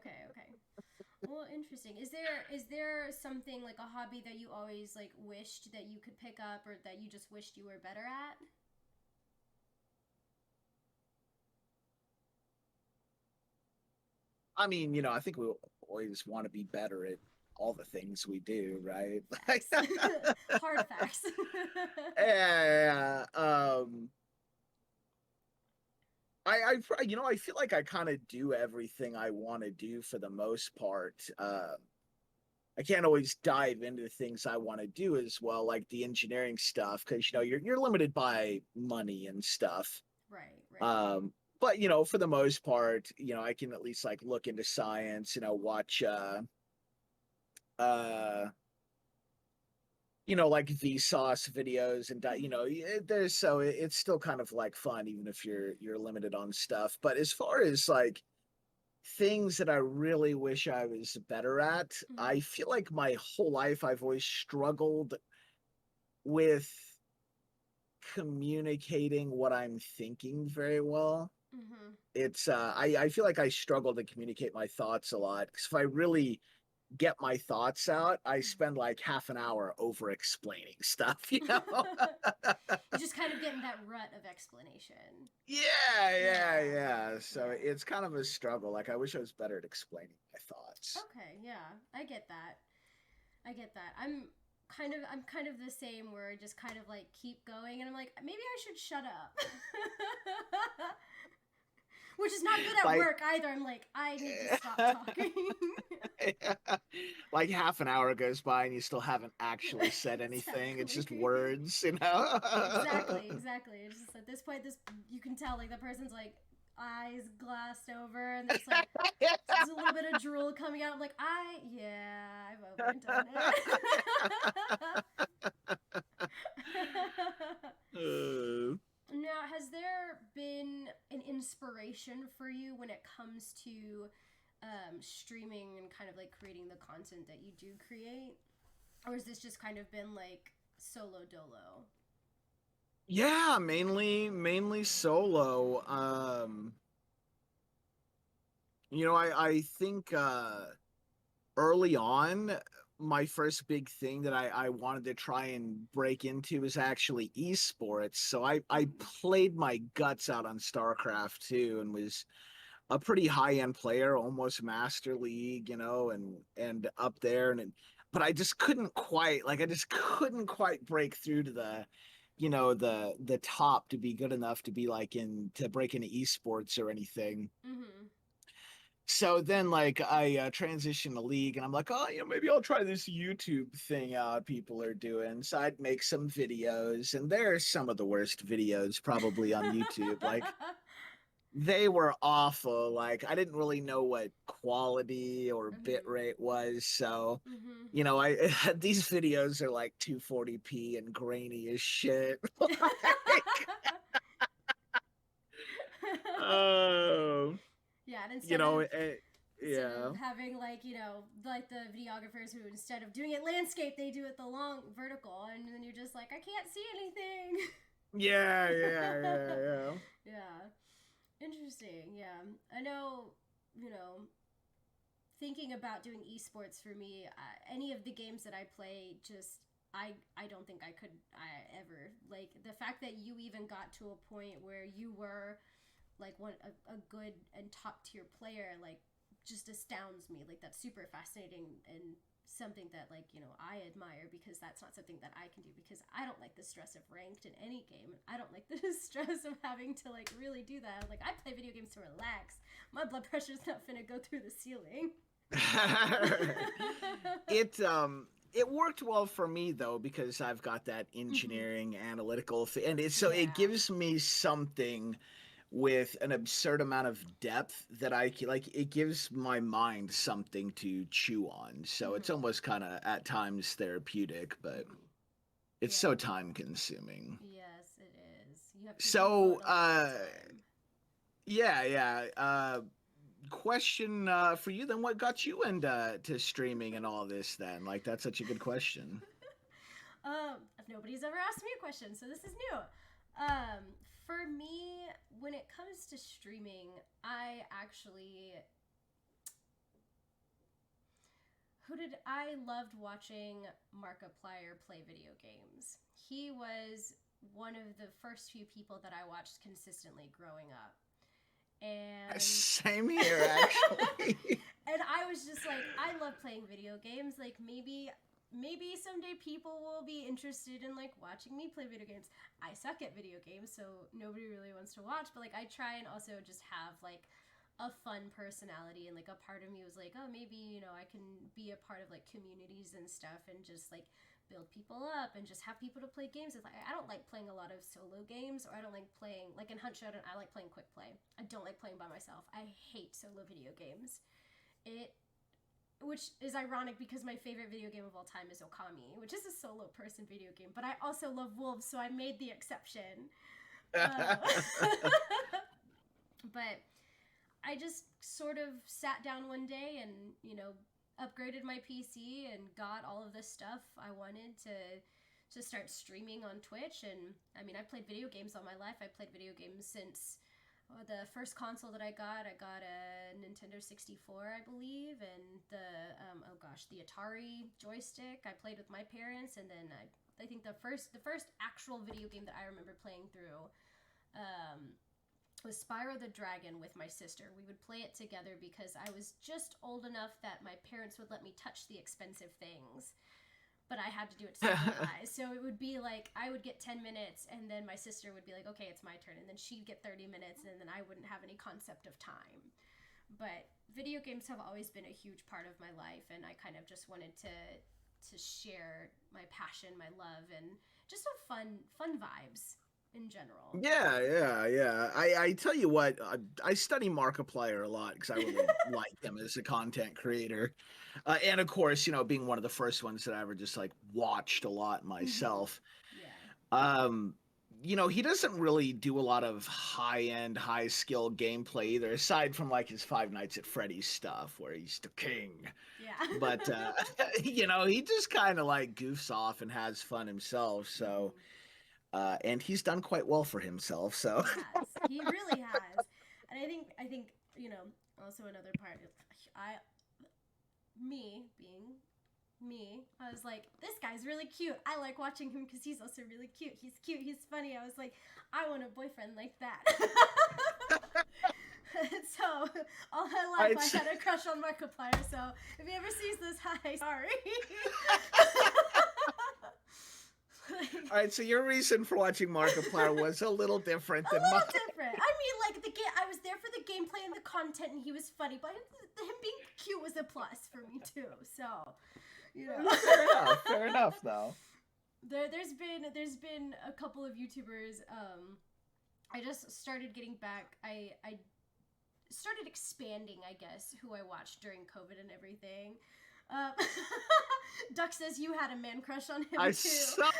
Well, interesting. Is there something like a hobby that you always like wished that you could pick up or that you just wished you were better at? I mean, I think we always want to be better at all the things we do, right? Facts. Hard facts. Yeah. I feel like I kind of do everything I want to do for the most part. I can't always dive into things I want to do as well, like the engineering stuff, because you're limited by money and stuff. Right, right. But for the most part, I can at least like look into science, watch uh like Vsauce videos and there's it's still kind of like fun even if you're limited on stuff. But as far as like things that I really wish I was better at, Mm-hmm. I feel like my whole life I've always struggled with communicating what I'm thinking very well. Mm-hmm. It's I feel like I struggle to communicate my thoughts a lot, because if I really get my thoughts out, I spend like half an hour over explaining stuff. You just kind of get in that rut of explanation. Yeah. So Yeah. it's kind of a struggle. Like I wish I was better at explaining my thoughts. Okay, yeah. I get that. I get that. I'm kind of the same where I just kind of like keep going and I'm like maybe I should shut up. Which is not good at Like work either. I'm like I need to stop talking. like half an hour goes by and you still haven't actually said anything. It's just Exactly. words. Exactly. It's just at this point, this you can tell like the person's like eyes glassed over, and there's like there's a little bit of drool coming out. I'm like, I've overdone it. Now, has there been an inspiration for you when it comes to streaming and kind of like creating the content that you do create, or has this just kind of been like solo dolo? Yeah, mainly solo. I think early on, my first big thing that I wanted to try and break into was actually esports. So I Mm-hmm. played my guts out on StarCraft 2 and was a pretty high end player, almost Master League, and up there. But I just couldn't quite break through to the top to be good enough to be like to break into esports or anything. Mm-hmm. So then like I transitioned to League, and I'm like, oh, maybe I'll try this YouTube thing out people are doing. So I'd make some videos, and they're some of the worst videos probably on YouTube. Like they were awful. Like I didn't really know what quality or bit Mhm. rate was. So, Mhm. I these videos are like 240p and grainy as shit. Oh, Yeah, and you know, it, instead yeah. of having like like the videographers who instead of doing it landscape they do it the long vertical, and then you're just like I can't see anything. Yeah, yeah, yeah, yeah. Yeah, interesting. Yeah, I know. You know, thinking about doing esports for me, any of the games that I play, just I don't think I could I ever like the fact that you even got to a point where you were like a good and top tier player, like just astounds me. Like that's super fascinating and something that like I admire, because that's not something that I can do, because I don't like the stress of ranked in any game. I don't like the stress of having to like really do that. Like I play video games to relax. My blood pressure's not finna go through the ceiling. It worked well for me though, because I've got that Mm-hmm. engineering analytical thing, and it Yeah. gives me something with an absurd amount of depth that like. It gives my mind something to chew on, so it's Mm-hmm. almost kind of at times therapeutic, but Mm-hmm. it's so Yeah. time consuming. Yes, it is. You have to So devote a lot of time. yeah, yeah. Question for you then, what got you into to streaming and all this then? Like that's such a good question. Nobody's ever asked me a question, so this is new. Um, for me, when it comes to streaming, I actually I loved watching Markiplier play video games. He was one of the first few people that I watched consistently growing up. And Same here actually. and I was just like, I love playing video games. Like maybe someday people will be interested in like watching me play video games. I suck at video games, so nobody really wants to watch, but like I try and also just have like a fun personality, and like a part of me was like, oh, maybe I can be a part of like communities and stuff and just like build people up and just have people to play games with. Like, I don't like playing a lot of solo games, or I don't like playing like in Hunt Showdown. I like playing quick play. I don't like playing by myself. I hate solo video games. It Which is ironic because my favorite video game of all time is Okami, which is a solo person video game, but I also love wolves, so I made the exception. Uh, but I just sort of sat down one day and, upgraded my PC and got all of the stuff I wanted to start streaming on Twitch. And I mean, I played video games all my life. I played video games since the first console that I got a Nintendo 64, I believe, and the Atari joystick. I played with my parents, and then I think the first actual video game that I remember playing through um, was Spyro the Dragon with my sister. We would play it together because I was just old enough that my parents would let me touch the expensive things, but I had to do it supervised. So it would be like I would get 10 minutes, and then my sister would be like, okay, it's my turn. And then she'd get 30 minutes, and then I wouldn't have any concept of time. But video games have always been a huge part of my life, and I kind of just wanted to share my passion, my love, and just have fun vibes in general. Yeah, yeah, yeah. I tell you what, I study Markiplier a lot because I really like him as a content creator, and of course, being one of the first ones that I ever just like watched a lot Mm-hmm. myself. Yeah. Um, he doesn't really do a lot of high-end, high-skill gameplay either, aside from like his Five Nights at Freddy's stuff where he's the king. Yeah. But he just kind of like goofs off and has fun himself. So, Mm-hmm. and he's done quite well for himself. So, He has. He really has. And I think also another part of I me being me, I was like, this guy's really cute. I like watching him because he's also really cute. He's cute. He's funny. I was like, I want a boyfriend like that. So all my life I it's had a crush on Markiplier. So if he ever sees this, hi, sorry. all right. So your reason for watching Markiplier was a little different A than little mine. different. I mean, like like the game. I was there for the gameplay and the content, and he was funny. But him being cute was a plus for me too. So, you know. Fair enough, though. There's been a couple of YouTubers. I just started getting back. I started expanding, I guess, who I watched during COVID and everything. Duck says you had a man crush on him I too. saw.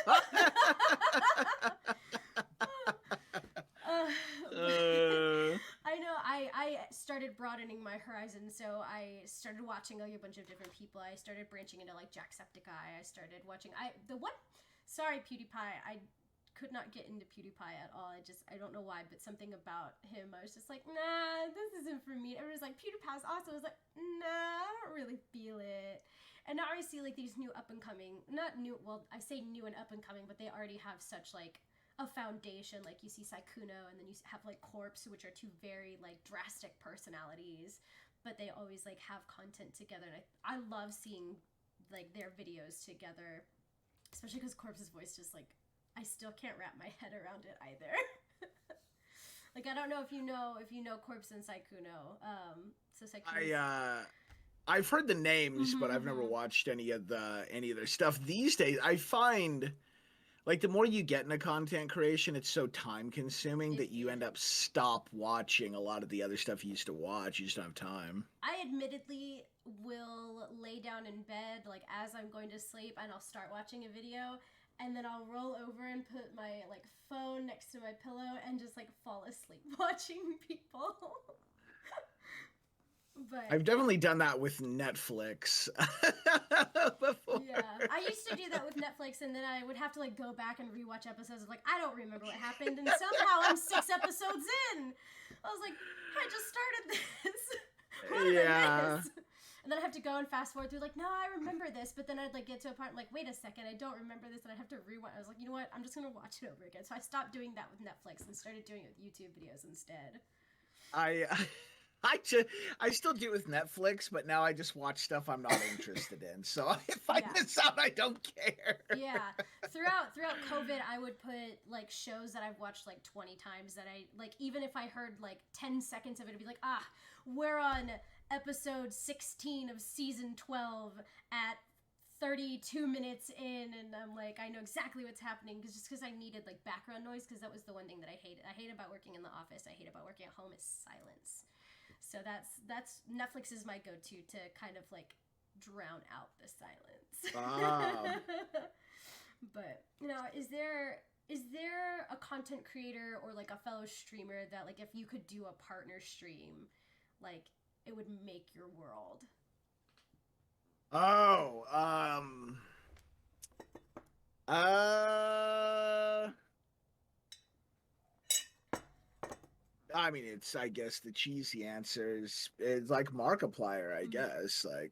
I know. I started broadening my horizon, so I started watching a bunch of different people. I started branching into like Jacksepticeye. I started watching Sorry, PewDiePie. I could not get into PewDiePie at all. I don't know why, but something about him, I was just like, nah, this isn't for me. Everyone's like, PewDiePie's awesome. I was like, nah, I don't really feel it. And now I see like these new up and coming, not new, well, I say new and up and coming, but they already have such like a foundation. Like you see Sykkuno, and then you have like Corpse, which are two very like drastic personalities, but they always like have content together. And I love seeing like their videos together. Especially because Corpse's voice just, like, I still can't wrap my head around it either. Like, I don't know if you know Corpse and Sykkuno. So Sykkuno. I've heard the names, but I've never watched any of their stuff. These days, I find, like, the more you get into content creation, it's so time-consuming that you end up stop watching a lot of the other stuff you used to watch. You just don't have time. I admittedly will lay down in bed, like, as I'm going to sleep, and I'll start watching a video, and then I'll roll over and put my, like, phone next to my pillow and just, like, fall asleep watching people. But I've definitely done that with Netflix before. Yeah, I used to do that with Netflix, and then I would have to like go back and rewatch episodes of like, I don't remember what happened, and somehow I'm 6 episodes in. I was like, I just started this. What did I miss? And then I have to go and fast forward through like, no, I remember this, but then I'd like get to a part, I'm like, wait a second, I don't remember this, and I'd have to rewind. I was like, you know what? I'm just gonna watch it over again. So I stopped doing that with Netflix and started doing it with YouTube videos instead. I still do it with Netflix, but now I just watch stuff I'm not interested in. So if I miss out, I don't care. Yeah. Throughout COVID, I would put like shows that I've watched like 20 times that I like, even if I heard like 10 seconds of it, it'd be like, we're on episode 16 of season 12 at 32 minutes in, and I'm like, I know exactly what's happening, because I needed like background noise, because that was the one thing that I hate about working in the office. I hate about working at home is silence. So that's Netflix is my go-to to kind of like drown out the silence. Wow. But you know, is there a content creator or like a fellow streamer that like if you could do a partner stream, like it would make your world? I mean, I guess the cheesy answer is like Markiplier, I guess, like,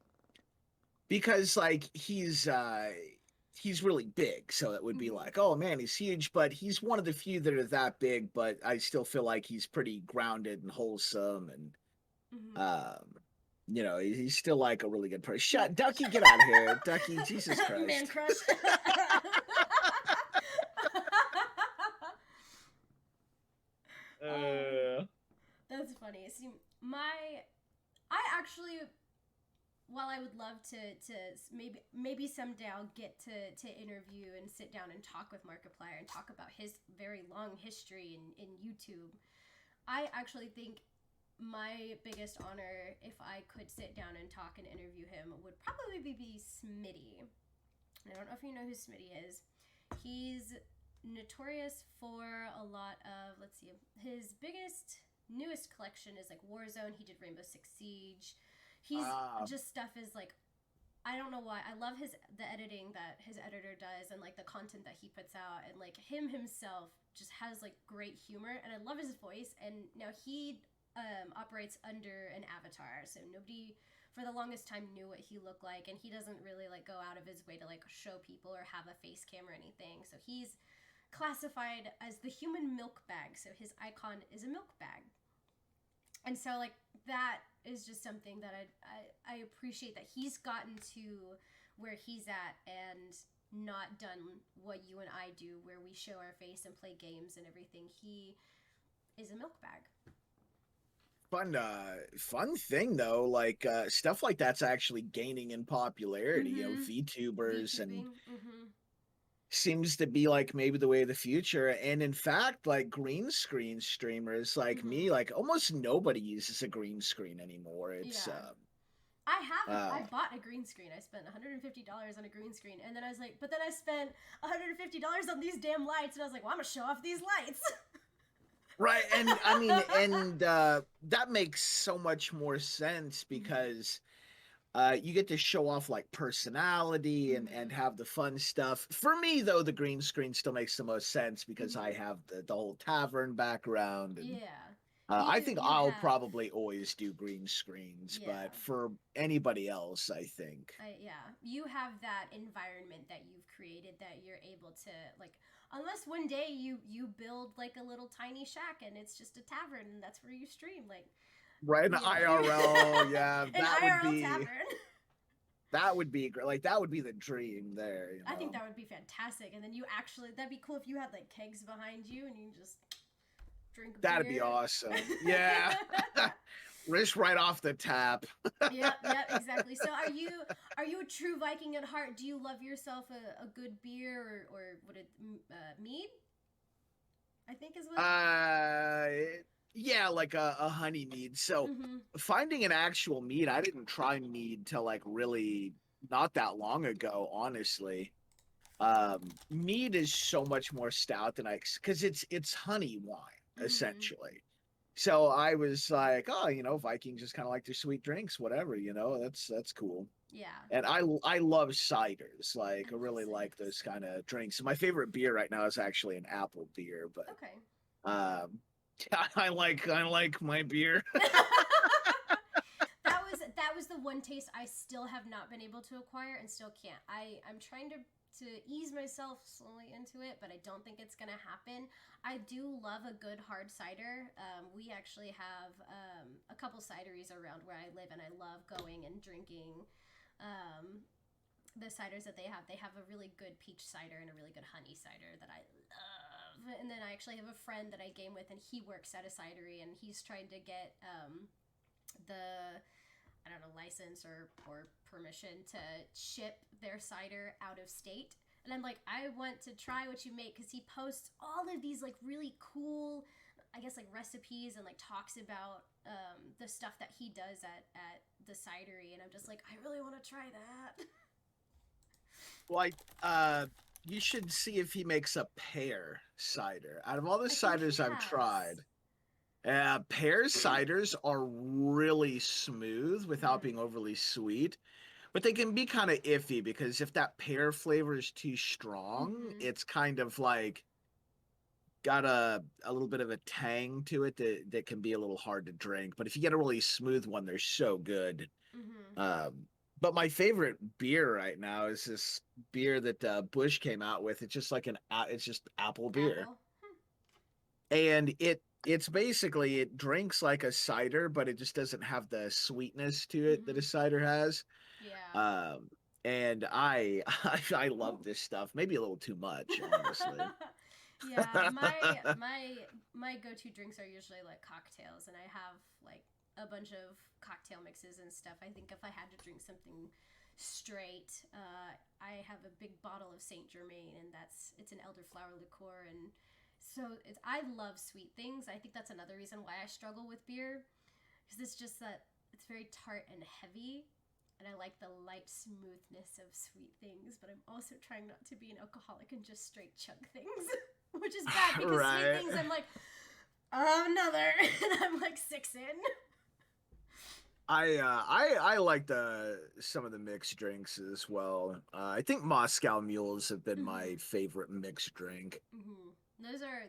because like he's really big, so it would be like, oh man, he's huge, but he's one of the few that are that big, but I still feel like he's pretty grounded and wholesome, and you know, he's still like a really good person. Ducky, get out of here. Ducky, Jesus Christ. Man crush. That's funny. See, I actually, while I would love to maybe someday I'll get to interview and sit down and talk with Markiplier and talk about his very long history in YouTube, I actually think my biggest honor, if I could sit down and talk and interview him, would probably be Smitty. I don't know if you know who Smitty is. He's notorious for a lot of, let's see, his newest collection is like Warzone. He did Rainbow Six Siege. He's just stuff is like, I don't know why. I love the editing that his editor does, and like the content that he puts out, and like him himself just has like great humor, and I love his voice. And now he operates under an avatar, so nobody for the longest time knew what he looked like, and he doesn't really like go out of his way to like show people or have a face cam or anything. So he's classified as the human milk bag, so his icon is a milk bag. And so like that is just something that I appreciate, that he's gotten to where he's at and not done what you and I do, where we show our face and play games and everything. He is a milk bag. fun thing though, like stuff like that's actually gaining in popularity. You know, VTubers and VTubing. seems to be like maybe the way of the future. And in fact, like green screen streamers like me, like almost nobody uses a green screen anymore. It's Yeah. I bought a green screen. I spent $150 on a green screen, and then I was like, but then I spent $150 on these damn lights, and I was like, well, I'm gonna show off these lights. right, and I mean, and that makes so much more sense because you get to show off like personality and have the fun stuff. For me, though, the green screen still makes the most sense because I have the whole tavern background. And, Yeah. I think I'll have, probably always do green screens, but for anybody else, I think. You have that environment that you've created that you're able to, like, unless one day you build like a little tiny shack and it's just a tavern and that's where you stream, like. Right, an IRL, yeah, that IRL would be tavern. That would be great. Like that would be the dream there. You know? I think that would be fantastic, and then you actually that'd be cool if you had like kegs behind you and you just drink. That'd be awesome. Yeah, just right off the tap. Yep, exactly. So are you a true Viking at heart? Do you love yourself a good beer or what it mead? I think is what. Yeah, like a honey mead. So finding an actual mead, I didn't try mead till like really not that long ago, honestly. Mead is so much more stout than because it's honey wine essentially. So I was like, oh, you know, Vikings just kind of like their sweet drinks, whatever, you know, that's cool. Yeah. And I love ciders. Like I really like those kind of drinks. My favorite beer right now is actually an apple beer, but okay. I like my beer. that was the one taste I still have not been able to acquire and still can't. I'm trying to ease myself slowly into it, but I don't think it's gonna happen. I do love a good hard cider. We actually have a couple cideries around where I live, and I love going and drinking the ciders that they have. They have a really good peach cider and a really good honey cider that I love. And then I actually have a friend that I game with, and he works at a cidery, and he's trying to get the I don't know, license or permission to ship their cider out of state. And I'm like, I want to try what you make, because he posts all of these like really cool, I guess, like recipes and like talks about the stuff that he does at the cidery, and I'm just like, I really want to try that. Like, you should see if he makes a pear cider. Out of all the ciders I've tried, pear ciders are really smooth without being overly sweet, but they can be kind of iffy because if that pear flavor is too strong, it's kind of like got a little bit of a tang to it that can be a little hard to drink. But if you get a really smooth one, they're so good. But my favorite beer right now is this beer that Bush came out with. It's just like it's just apple beer, and it's basically, it drinks like a cider, but it just doesn't have the sweetness to it that a cider has. Yeah. And I love this stuff. Maybe a little too much, honestly. Yeah, my go-to drinks are usually like cocktails, and I have like a bunch of cocktail mixes and stuff. I think if I had to drink something straight, I have a big bottle of Saint Germain, and it's an elderflower liqueur, and so I love sweet things. I think that's another reason why I struggle with beer, because it's just that it's very tart and heavy, and I like the light smoothness of sweet things, but I'm also trying not to be an alcoholic and just straight chug things, which is bad because sweet things I'm like, another, and I'm like 6 in. I like some of the mixed drinks as well. I think Moscow Mules have been my favorite mixed drink. Those are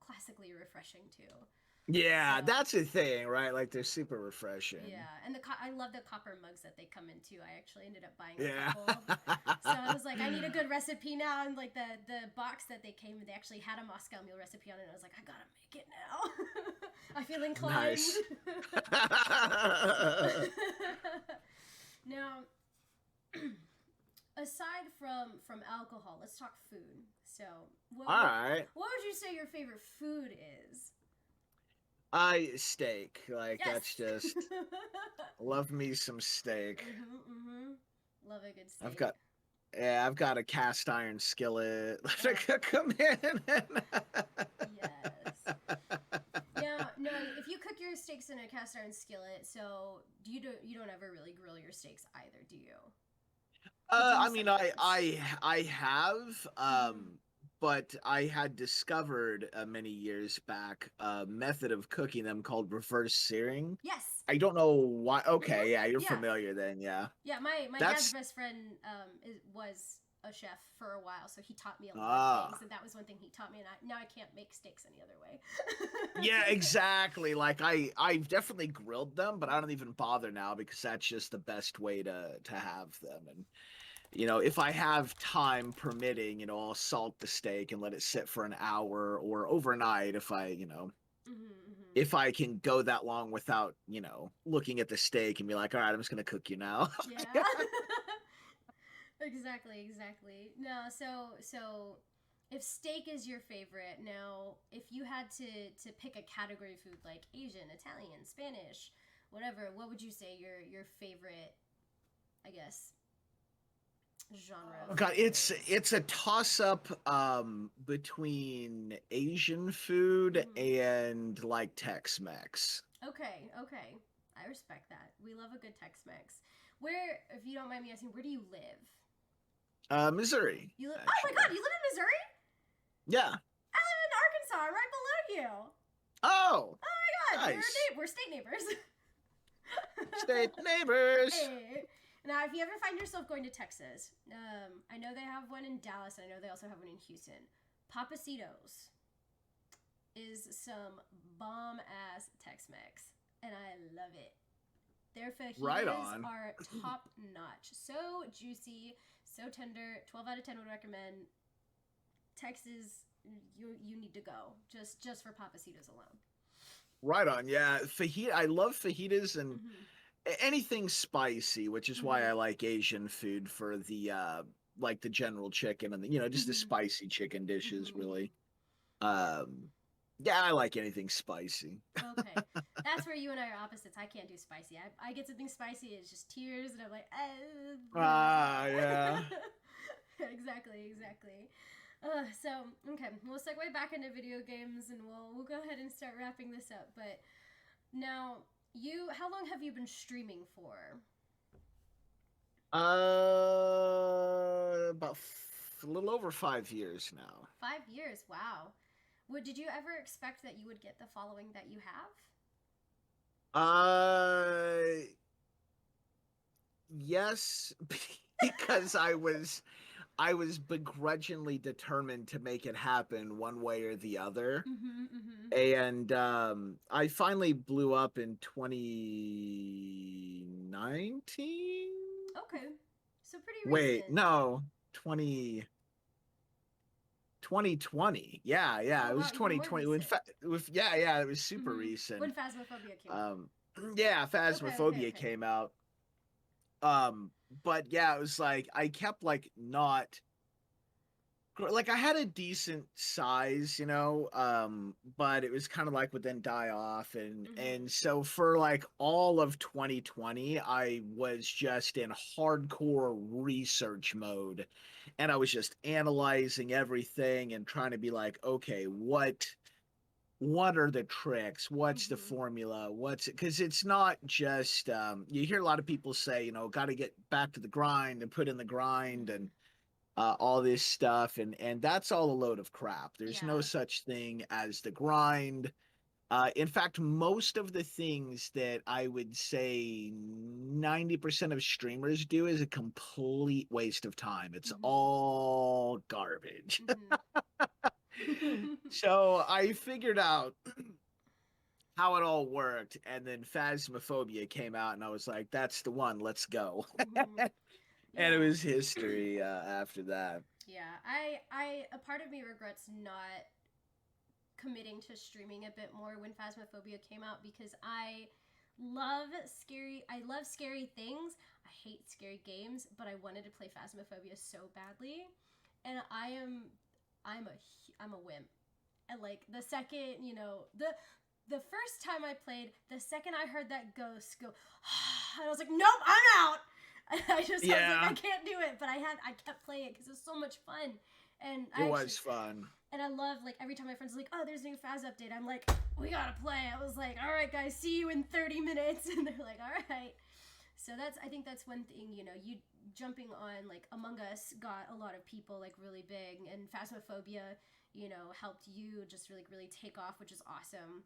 classically refreshing too. Yeah, so, that's the thing, right? Like they're super refreshing. Yeah, and I love the copper mugs that they come in too. I actually ended up buying a couple. So I was like, I need a good recipe now, and like the box that they came in, they actually had a Moscow Mule recipe on it, and I was like, I gotta make it now. I feel inclined. Nice. Now, aside from alcohol, let's talk food. So, what would you say your favorite food is? I steak. Like that's Yes. just love me some steak. Love a good I've steak. got yeah, I've got a cast iron skillet to Oh, cook them in. yes. Now, if you cook your steaks in a cast iron skillet, so you don't ever really grill your steaks either, do you? Or do you I mean, sometimes? I have, Hmm. but I had discovered many years back a method of cooking them called reverse searing. Yes. I don't know why. Okay, yeah, you're Yeah. familiar then. Yeah, Yeah, my dad's that's best friend was a chef for a while, so he taught me a lot of things, ah. and that was one thing he taught me. And now I can't make steaks any other way. Yeah, exactly. Like I've definitely grilled them, but I don't even bother now because that's just the best way to have them. And if I have time permitting, I'll salt the steak and let it sit for an hour or overnight Hmm. if I can go that long without, looking at the steak and be like, all right, I'm just gonna cook you now. Yeah. Exactly. No, so if steak is your favorite, now if you had to pick a category of food like Asian, Italian, Spanish, whatever, what would you say your favorite, I guess, genre Oh of God, food it's a toss up between Asian food is? and like Tex-Mex. Okay. I respect that. We love a good Tex-Mex. Where, if you don't mind me asking, where do you live? Missouri, You live? Oh my actually. God, you live in Missouri? Yeah. I live in Arkansas, right below you. Oh, Oh my God, nice. we're state neighbors. State neighbors. Hey. Now, if you ever find yourself going to Texas, I know they have one in Dallas, and I know they also have one in Houston. Papacitos is some bomb ass Tex-Mex, and I love it. Their Right fajitas on. are top notch. So juicy, so tender. 12 out of 10 would recommend. Texas, you need to go just for papacitos alone. Right on. Yeah, fajita. I love fajitas and Mhm. anything spicy, which is why I Mhm. like Asian food for the like the general chicken and just the Mhm. spicy chicken dishes Mhm. really. Yeah. Um yeah, I like anything spicy. Okay. That's where you and I are opposites. I can't do spicy. I get something spicy, it's just tears, and I'm like, Ah, yeah. exactly. So okay, we'll segue back into video games, and we'll go ahead and start wrapping this up. But now, how long have you been streaming for? A little over 5 years now. 5 years. Wow. Did you ever expect that you would get the following that you have? Uh yes, because I was begrudgingly determined to make it happen one way or the other. Mm-hmm. And I finally blew up in 2019. Okay. So pretty Wait, recent. no, 2020. Yeah, Oh it wow, was even more 2020. In recent. fact, yeah, it was super Mm-hmm. When recent. Phasmophobia came out. Um, yeah, Phasmophobia Okay. came out. Um, but yeah, it was like I kept like not like I had a decent size, but it was kind of like would then die off and Mm-hmm. and so for like all of 2020 I was just in hardcore research mode and I was just analyzing everything and trying to be like, okay, what are the tricks? What's the Mm-hmm. formula? What's it? Because it's not just you hear a lot of people say, got to get back to the grind and put in the grind Mm-hmm. and all this stuff, and that's all a load of crap. There's no Yeah. such thing as the grind. In fact, most of the things that I would say 90% of streamers do is a complete waste of time. It's Mm-hmm. all garbage. Mm-hmm. So I figured out how it all worked, and then Phasmophobia came out, and I was like, "That's the one. Let's go." Mm-hmm. And it Yeah. was history after that. Yeah. A part of me regrets not committing to streaming a bit more when Phasmophobia came out because I love scary things. I hate scary games, but I wanted to play Phasmophobia so badly. And I'm a wimp. And like the second, the the first time I played, the second I heard that ghost go, and I was like, nope, I'm out. I was like, I can't do it. But I kept playing it because it was so much fun. And it was fun. And I love, like, every time my friends are like, oh, there's a new Faz update, I'm like, we gotta play. I was like, all right, guys, see you in 30 minutes. And they're like, all right. So I think that's one thing, you know, you jumping on, like, Among Us got a lot of people, like, really big, and Phasmophobia, you know, helped you just really take off, which is awesome.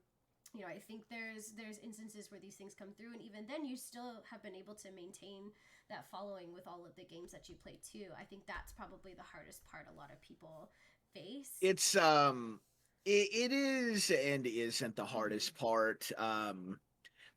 You know, I think there's instances where these things come through, and even then you still have been able to maintain that following with all of the games that you play too. I think that's probably the hardest part a lot of people face. It's it is and isn't the hardest part.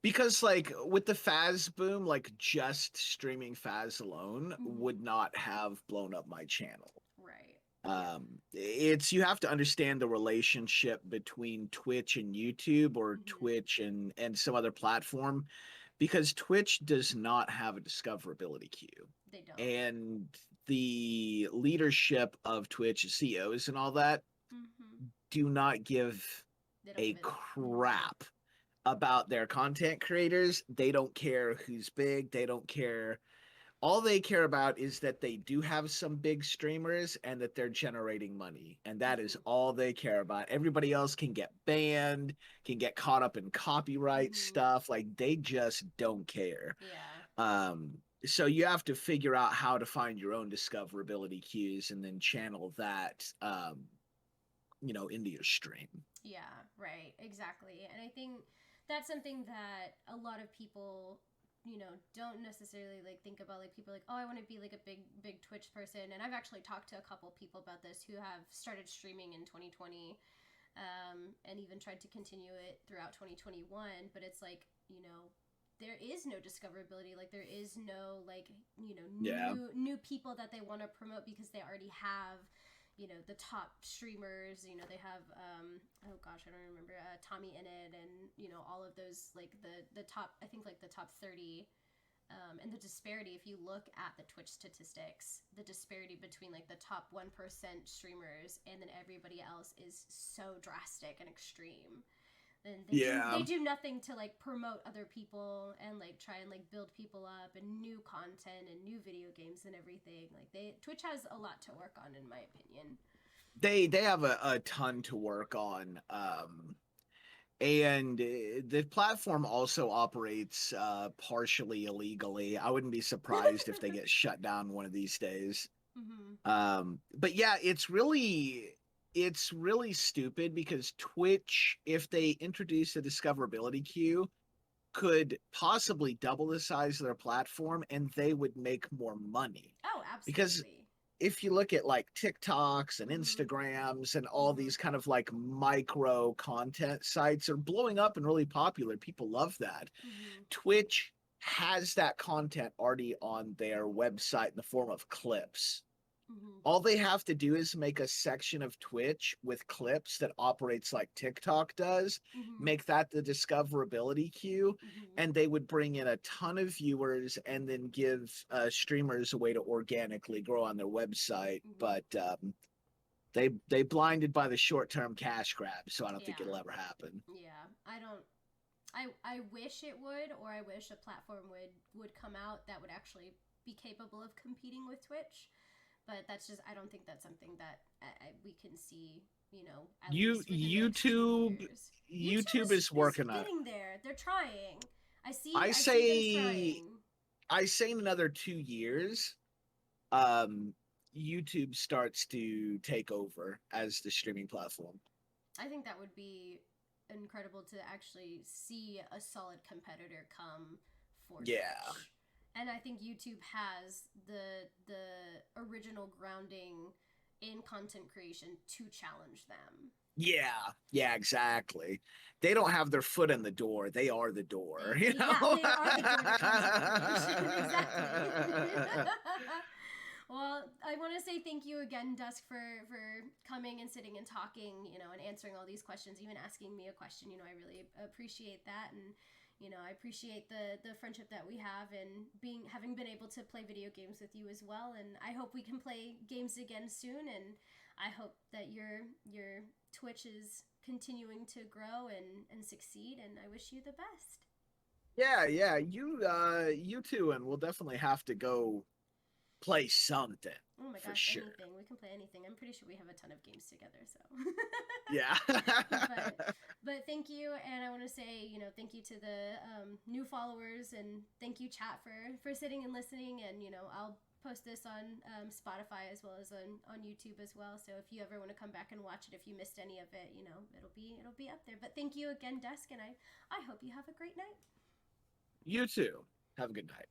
Because like with the Faz boom, like just streaming Faz alone would not have blown up my channel. Right. It's, you have to understand the relationship between Twitch and YouTube, or Twitch and some other platform, because Twitch does not have a discoverability queue. They don't. And the leadership of Twitch, CEOs and all that, do not give a crap about their content creators. They don't care who's big. They don't care. All they care about is that they do have some big streamers and that they're generating money. And that is all they care about. Everybody else can get banned, can get caught up in copyright stuff. Like, they just don't care. Yeah. So you have to figure out how to find your own discoverability cues and then channel that, you know, into your stream. Yeah, right. Exactly. And I think that's something that a lot of people, you know, don't necessarily like think about. Like, people are like, oh, I want to be like a big Twitch person. And I've actually talked to a couple people about this who have started streaming in 2020, and even tried to continue it throughout 2021. But it's like, you know, there is no discoverability. Like, there is no, like, you know, new people that they want to promote, because they already have, you know, the top streamers. You know, they have oh gosh, I don't remember, Tommy Innit, and, you know, all of those, like the top, I think, like the top 30, and the disparity, if you look at the Twitch statistics, the disparity between like the top 1% streamers and then everybody else is so drastic and extreme. And they do nothing to like promote other people and like try and like build people up and new content and new video games and everything. Like, Twitch has a lot to work on, in my opinion. They have a ton to work on. And the platform also operates partially illegally. I wouldn't be surprised if they get shut down one of these days. But yeah, it's really stupid, because Twitch, if they introduce a discoverability queue, could possibly double the size of their platform and they would make more money. Oh, absolutely. Because if you look at like TikToks and Instagrams and all these kind of like micro content sites are blowing up and really popular. People love that. Twitch has that content already on their website in the form of clips. All they have to do is make a section of Twitch with clips that operates like TikTok does, make that the discoverability queue, and they would bring in a ton of viewers and then give streamers a way to organically grow on their website. But they blinded by the short-term cash grab, so I don't think it'll ever happen. Yeah, I wish it would, or I wish a platform would come out that would actually be capable of competing with Twitch. But that's just, I don't think that's something that we can see, you know, at least YouTube is working on it. Getting there. They're trying. I see in another 2 years, YouTube starts to take over as the streaming platform. I think that would be incredible to actually see a solid competitor come for Twitch. And I think YouTube has the original grounding in content creation to challenge them. Yeah, exactly. They don't have their foot in the door. They are the door. You know? Yeah, they are the door to content creation. Exactly. Well, I want to say thank you again, Dusk, for coming and sitting and talking, you know, and answering all these questions, even asking me a question. You know, I really appreciate that. And you know, I appreciate the friendship that we have, and having been able to play video games with you as well. And I hope we can play games again soon. And I hope that your Twitch is continuing to grow and succeed, and I wish you the best. Yeah, you too, and we'll definitely have to go play something Oh my for gosh, sure. anything. We can play anything. I'm pretty sure we have a ton of games together, so. Yeah. but thank you, and I want to say, thank you to the new followers, and thank you chat for sitting and listening, and I'll post this on Spotify as well as on YouTube as well. So if you ever want to come back and watch it, if you missed any of it, it'll be up there. But thank you again, Dusk, and I hope you have a great night. You too. Have a good night.